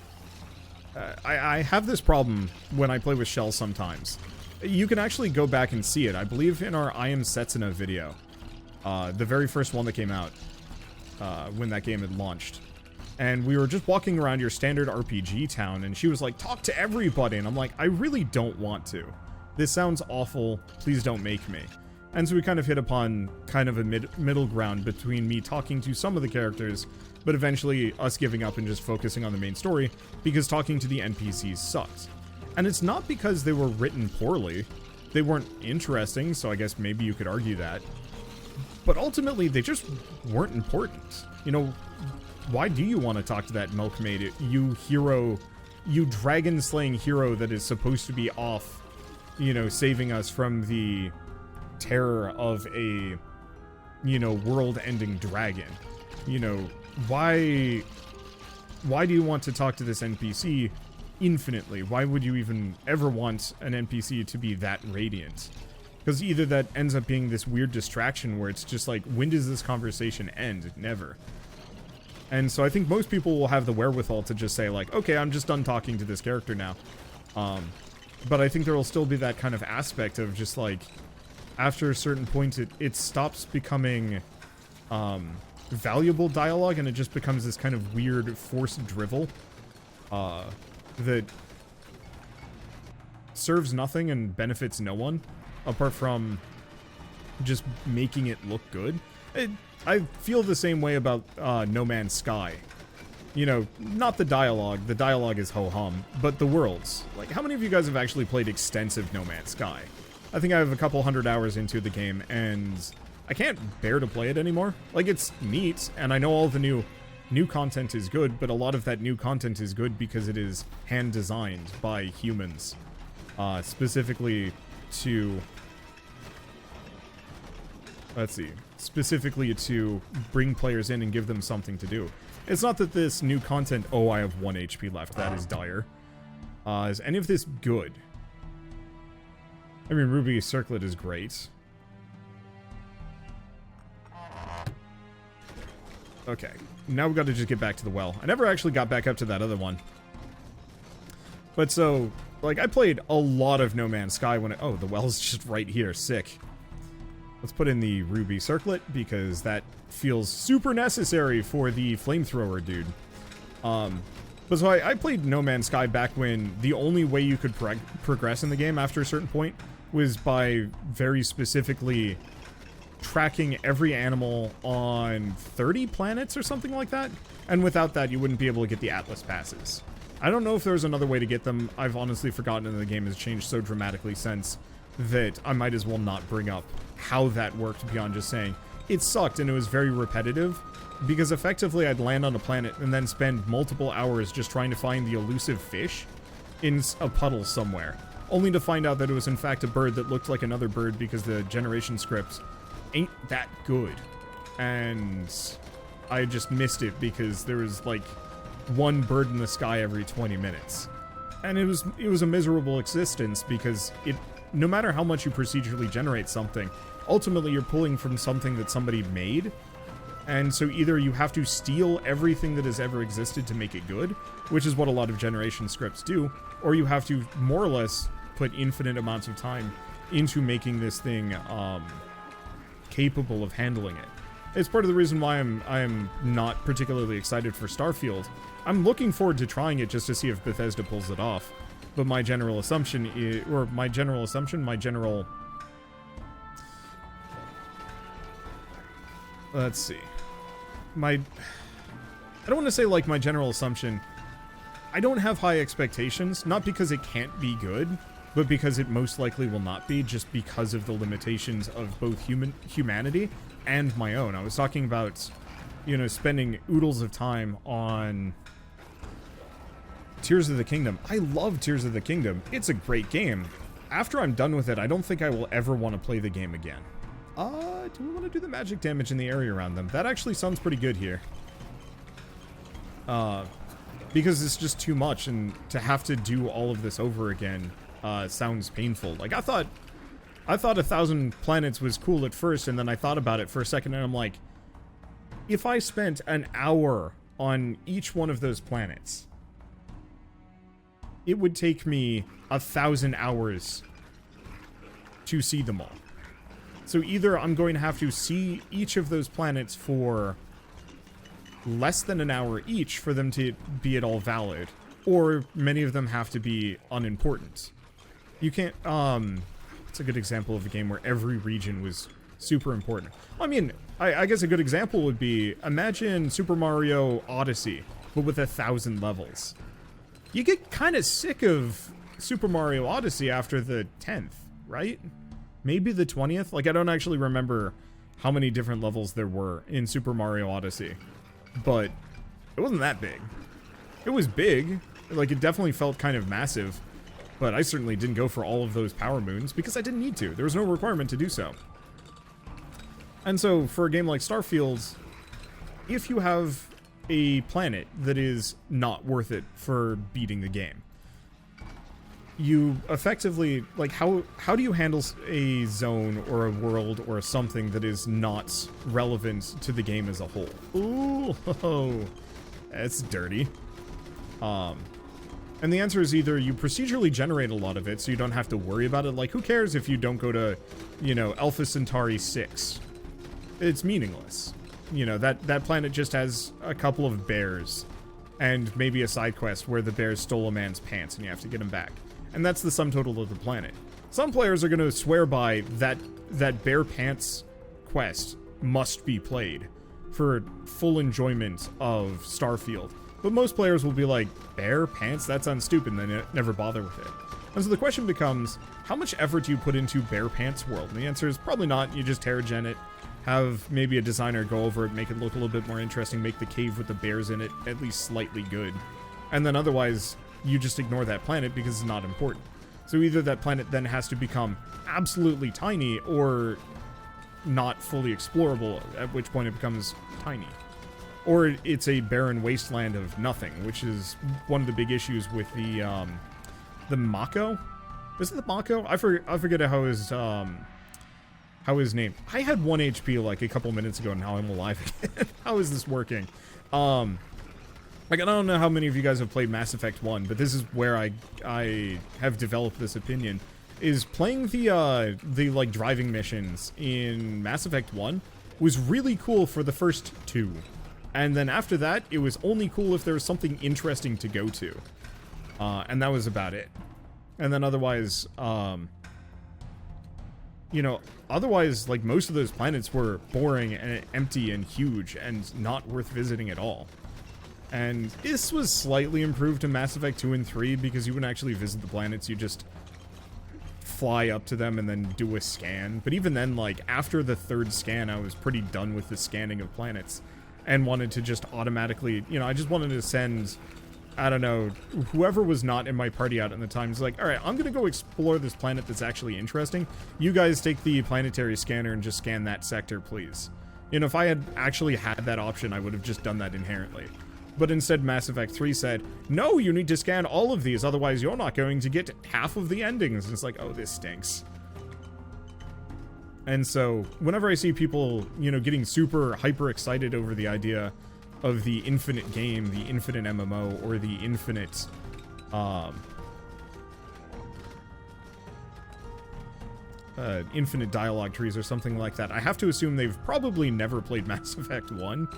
I have this problem when I play with shells sometimes. You can actually go back and see it. I believe in our I Am Setsuna video, the very first one that came out, when that game had launched. And we were just walking around your standard RPG town, and she was like, talk to everybody. And I'm like, I really don't want to. This sounds awful. Please don't make me. And so we kind of hit upon kind of a middle ground between me talking to some of the characters, but eventually us giving up and just focusing on the main story, because talking to the NPCs sucks. And it's not because they were written poorly. They weren't interesting, so I guess maybe you could argue that. But ultimately, they just weren't important. You know, why do you want to talk to that milkmaid, you hero, you dragon-slaying hero that is supposed to be off, you know, saving us from the terror of a, you know, world-ending dragon? You know, why do you want to talk to this NPC infinitely? Why would you even ever want an NPC to be that radiant? Because either that ends up being this weird distraction where it's just like, when does this conversation end? Never. And so I think most people will have the wherewithal to just say, like, okay, I'm just done talking to this character now. But I think there will still be that kind of aspect of just like, after a certain point, it stops becoming valuable dialogue, and it just becomes this kind of weird forced drivel that serves nothing and benefits no one, apart from just making it look good. I feel the same way about No Man's Sky. You know, not the dialogue is ho-hum, but the worlds. Like, how many of you guys have actually played extensive No Man's Sky? I think I have a couple 100 hours into the game, and I can't bear to play it anymore. Like, it's neat, and I know all the new content is good, but a lot of that new content is good because it is hand-designed by humans. Specifically to... Let's see. Specifically to bring players in and give them something to do. It's not that this new content... Oh, I have 1 HP left. That is dire. Is any of this good? I mean, Ruby Circlet is great. Okay. Now we've got to just get back to the well. I never actually got back up to that other one. But so... Like, I played a lot of No Man's Sky when it... Oh, the well's just right here. Sick. Let's put in the Ruby Circlet, because that feels super necessary for the flamethrower dude. But so I played No Man's Sky back when the only way you could progress in the game after a certain point was by very specifically tracking every animal on 30 planets or something like that. And without that, you wouldn't be able to get the Atlas passes. I don't know if there's another way to get them. I've honestly forgotten, and the game has changed so dramatically since that I might as well not bring up how that worked beyond just saying it sucked and it was very repetitive, because effectively I'd land on a planet and then spend multiple hours just trying to find the elusive fish in a puddle somewhere, only to find out that it was in fact a bird that looked like another bird because the generation script ain't that good. And I just missed it because there was like one bird in the sky every 20 minutes. And it was a miserable existence, because no matter how much you procedurally generate something, ultimately you're pulling from something that somebody made. And so either you have to steal everything that has ever existed to make it good, which is what a lot of generation scripts do, or you have to more or less put infinite amounts of time into making this thing capable of handling it. It's part of the reason why I'm not particularly excited for Starfield. I'm looking forward to trying it just to see if Bethesda pulls it off. But my general assumption is, let's see. I don't want to say like my general assumption. I don't have high expectations, not because it can't be good, but because it most likely will not be, just because of the limitations of both humanity and my own. I was talking about, you know, spending oodles of time on Tears of the Kingdom. I love Tears of the Kingdom. It's a great game. After I'm done with it, I don't think I will ever want to play the game again. Do we want to do the magic damage in the area around them? That actually sounds pretty good here. Because it's just too much, and to have to do all of this over again sounds painful. Like, I thought 1,000 planets was cool at first, and then I thought about it for a second, and I'm like, if I spent an hour on each one of those planets, it would take me 1,000 hours to see them all. So either I'm going to have to see each of those planets for less than an hour each for them to be at all valid, or many of them have to be unimportant. You can't, it's a good example of a game where every region was super important. I mean, I guess a good example would be, imagine Super Mario Odyssey, but with 1,000 levels. You get kind of sick of Super Mario Odyssey after the 10th, right? Maybe the 20th? Like, I don't actually remember how many different levels there were in Super Mario Odyssey. But it wasn't that big. It was big. Like, it definitely felt kind of massive. But I certainly didn't go for all of those power moons because I didn't need to. There was no requirement to do so. And so, for a game like Starfield, if you have a planet that is not worth it for beating the game, you effectively, like, how do you handle a zone or a world or something that is not relevant to the game as a whole? Ooh, oh, that's dirty. And the answer is either you procedurally generate a lot of it so you don't have to worry about it. Like, who cares if you don't go to, you know, Alpha Centauri 6? It's meaningless. You know, that planet just has a couple of bears and maybe a side quest where the bears stole a man's pants and you have to get him back. And that's the sum total of the planet. Some players are going to swear by that bear pants quest must be played for full enjoyment of Starfield. But most players will be like, bear pants? That sounds stupid, and then never bother with it. And so the question becomes, how much effort do you put into bear pants world? And the answer is probably not. You just terragen it, have maybe a designer go over it, make it look a little bit more interesting, make the cave with the bears in it at least slightly good. And then otherwise, you just ignore that planet because it's not important. So either that planet then has to become absolutely tiny or not fully explorable, at which point it becomes tiny. Or it's a barren wasteland of nothing, which is one of the big issues with the Mako. Is it the Mako? I forget how his name. I had 1 HP like a couple minutes ago, and now I'm alive again. How is this working? Like, I don't know how many of you guys have played Mass Effect 1, but this is where I have developed this opinion. Is playing the like driving missions in Mass Effect 1 was really cool for the first 2. And then after that, it was only cool if there was something interesting to go to. And that was about it. And then otherwise, you know, otherwise, like, most of those planets were boring and empty and huge and not worth visiting at all. And this was slightly improved in Mass Effect 2 and 3 because you wouldn't actually visit the planets, you just fly up to them and then do a scan. But even then, like, after the 3rd scan, I was pretty done with the scanning of planets. And wanted to just automatically, you know, I just wanted to send, I don't know, whoever was not in my party out at the time. It's like, alright, I'm gonna go explore this planet that's actually interesting. You guys take the planetary scanner and just scan that sector, please. You know, if I had actually had that option, I would have just done that inherently. But instead, Mass Effect 3 said, no, you need to scan all of these, otherwise you're not going to get half of the endings. And it's like, oh, this stinks. And so, whenever I see people, you know, getting super hyper excited over the idea of the infinite game, the infinite MMO, or the infinite, infinite dialogue trees or something like that, I have to assume they've probably never played Mass Effect 1,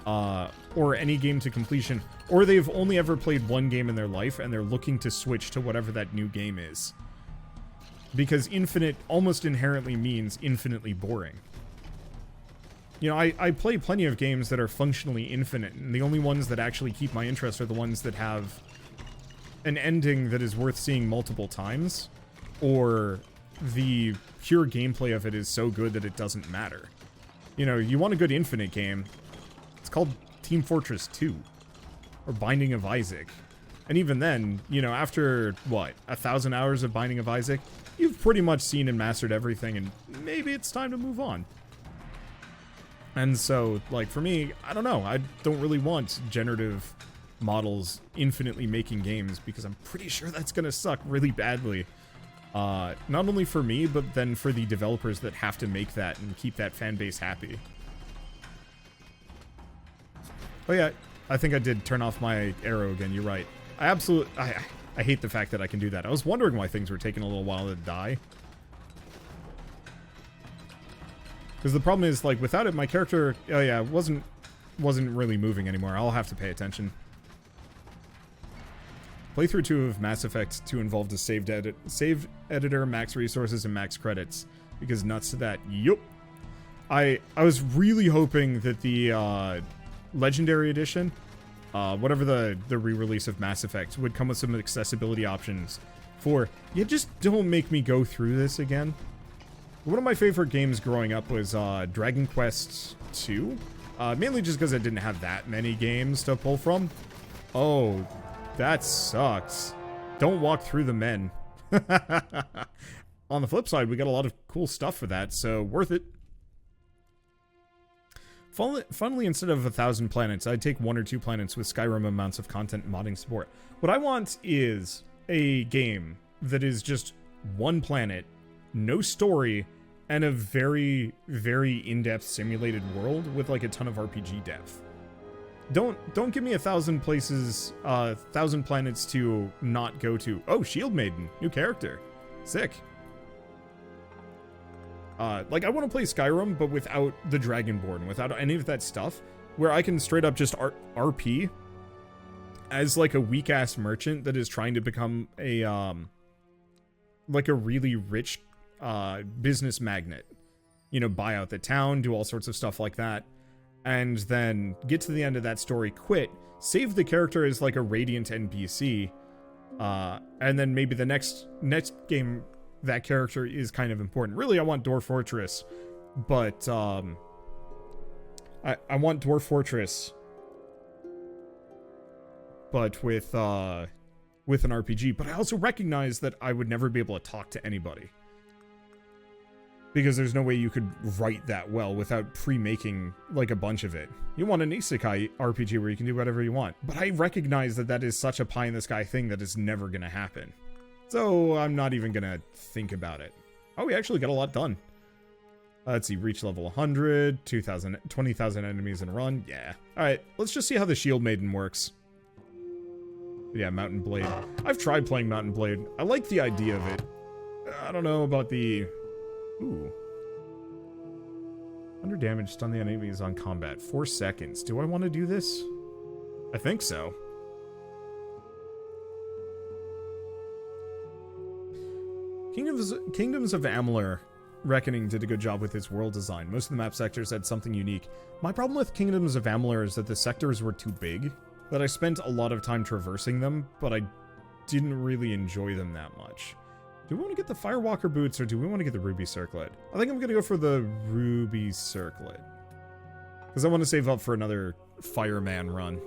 or any game to completion, or they've only ever played one game in their life and they're looking to switch to whatever that new game is. Because infinite almost inherently means infinitely boring. You know, I play plenty of games that are functionally infinite, and the only ones that actually keep my interest are the ones that have an ending that is worth seeing multiple times, or the pure gameplay of it is so good that it doesn't matter. You know, you want a good infinite game, it's called Team Fortress 2, or Binding of Isaac. And even then, you know, after, what, 1,000 hours of Binding of Isaac, you've pretty much seen and mastered everything, and maybe it's time to move on. And so, like, for me, I don't know, I don't really want generative models infinitely making games, because I'm pretty sure that's gonna suck really badly. Not only for me, but then for the developers that have to make that and keep that fan base happy. Oh yeah, I think I did turn off my arrow again, you're right. I hate the fact that I can do that. I was wondering why things were taking a little while to die. Because the problem is, like, without it, my character, oh yeah, wasn't really moving anymore. I'll have to pay attention. Playthrough 2 of Mass Effect 2 involved a saved editor, max resources, and max credits. Because nuts to that. Yup. I was really hoping that the Legendary Edition, whatever the re-release of Mass Effect, would come with some accessibility options for, you just don't make me go through this again. One of my favorite games growing up was Dragon Quest II, mainly just because I didn't have that many games to pull from. Oh, that sucks. Don't walk through the men. On the flip side, we got a lot of cool stuff for that, so worth it. Funnily, instead of 1,000 planets, I'd take 1 or 2 planets with Skyrim amounts of content and modding support. What I want is a game that is just one planet, no story, and a very, very in-depth simulated world with like a ton of RPG depth. Don't give me 1,000 places, 1,000 planets to not go to. Oh, Shield Maiden, new character, sick. Like, I want to play Skyrim, but without the Dragonborn, without any of that stuff, where I can straight up just RP as, like, a weak-ass merchant that is trying to become a, like, a really rich, business magnate. You know, buy out the town, do all sorts of stuff like that, and then get to the end of that story, quit, save the character as, like, a Radiant NPC, and then maybe the next game that character is kind of important. Really, I want Dwarf Fortress, but I want Dwarf Fortress, but with an RPG. But I also recognize that I would never be able to talk to anybody, because there's no way you could write that well without pre-making like a bunch of it. You want an isekai RPG where you can do whatever you want, but I recognize that that is such a pie-in-the-sky thing that is never gonna happen. So I'm not even gonna think about it. Oh, we actually got a lot done. Let's see, reach level 100, 20,000 enemies in a run. Yeah. Alright, let's just see how the Shield Maiden works. Yeah, Mountain Blade. I've tried playing Mountain Blade. I like the idea of it. I don't know about the... Ooh. Under damage, stun the enemies on combat. 4 seconds. Do I want to do this? I think so. Kingdoms of Amalur Reckoning did a good job with its world design. Most of the map sectors had something unique. My problem with Kingdoms of Amalur is that the sectors were too big, that I spent a lot of time traversing them, but I didn't really enjoy them that much. Do we want to get the Firewalker boots, or do we want to get the Ruby Circlet? I think I'm going to go for the Ruby Circlet, because I want to save up for another Fireman run.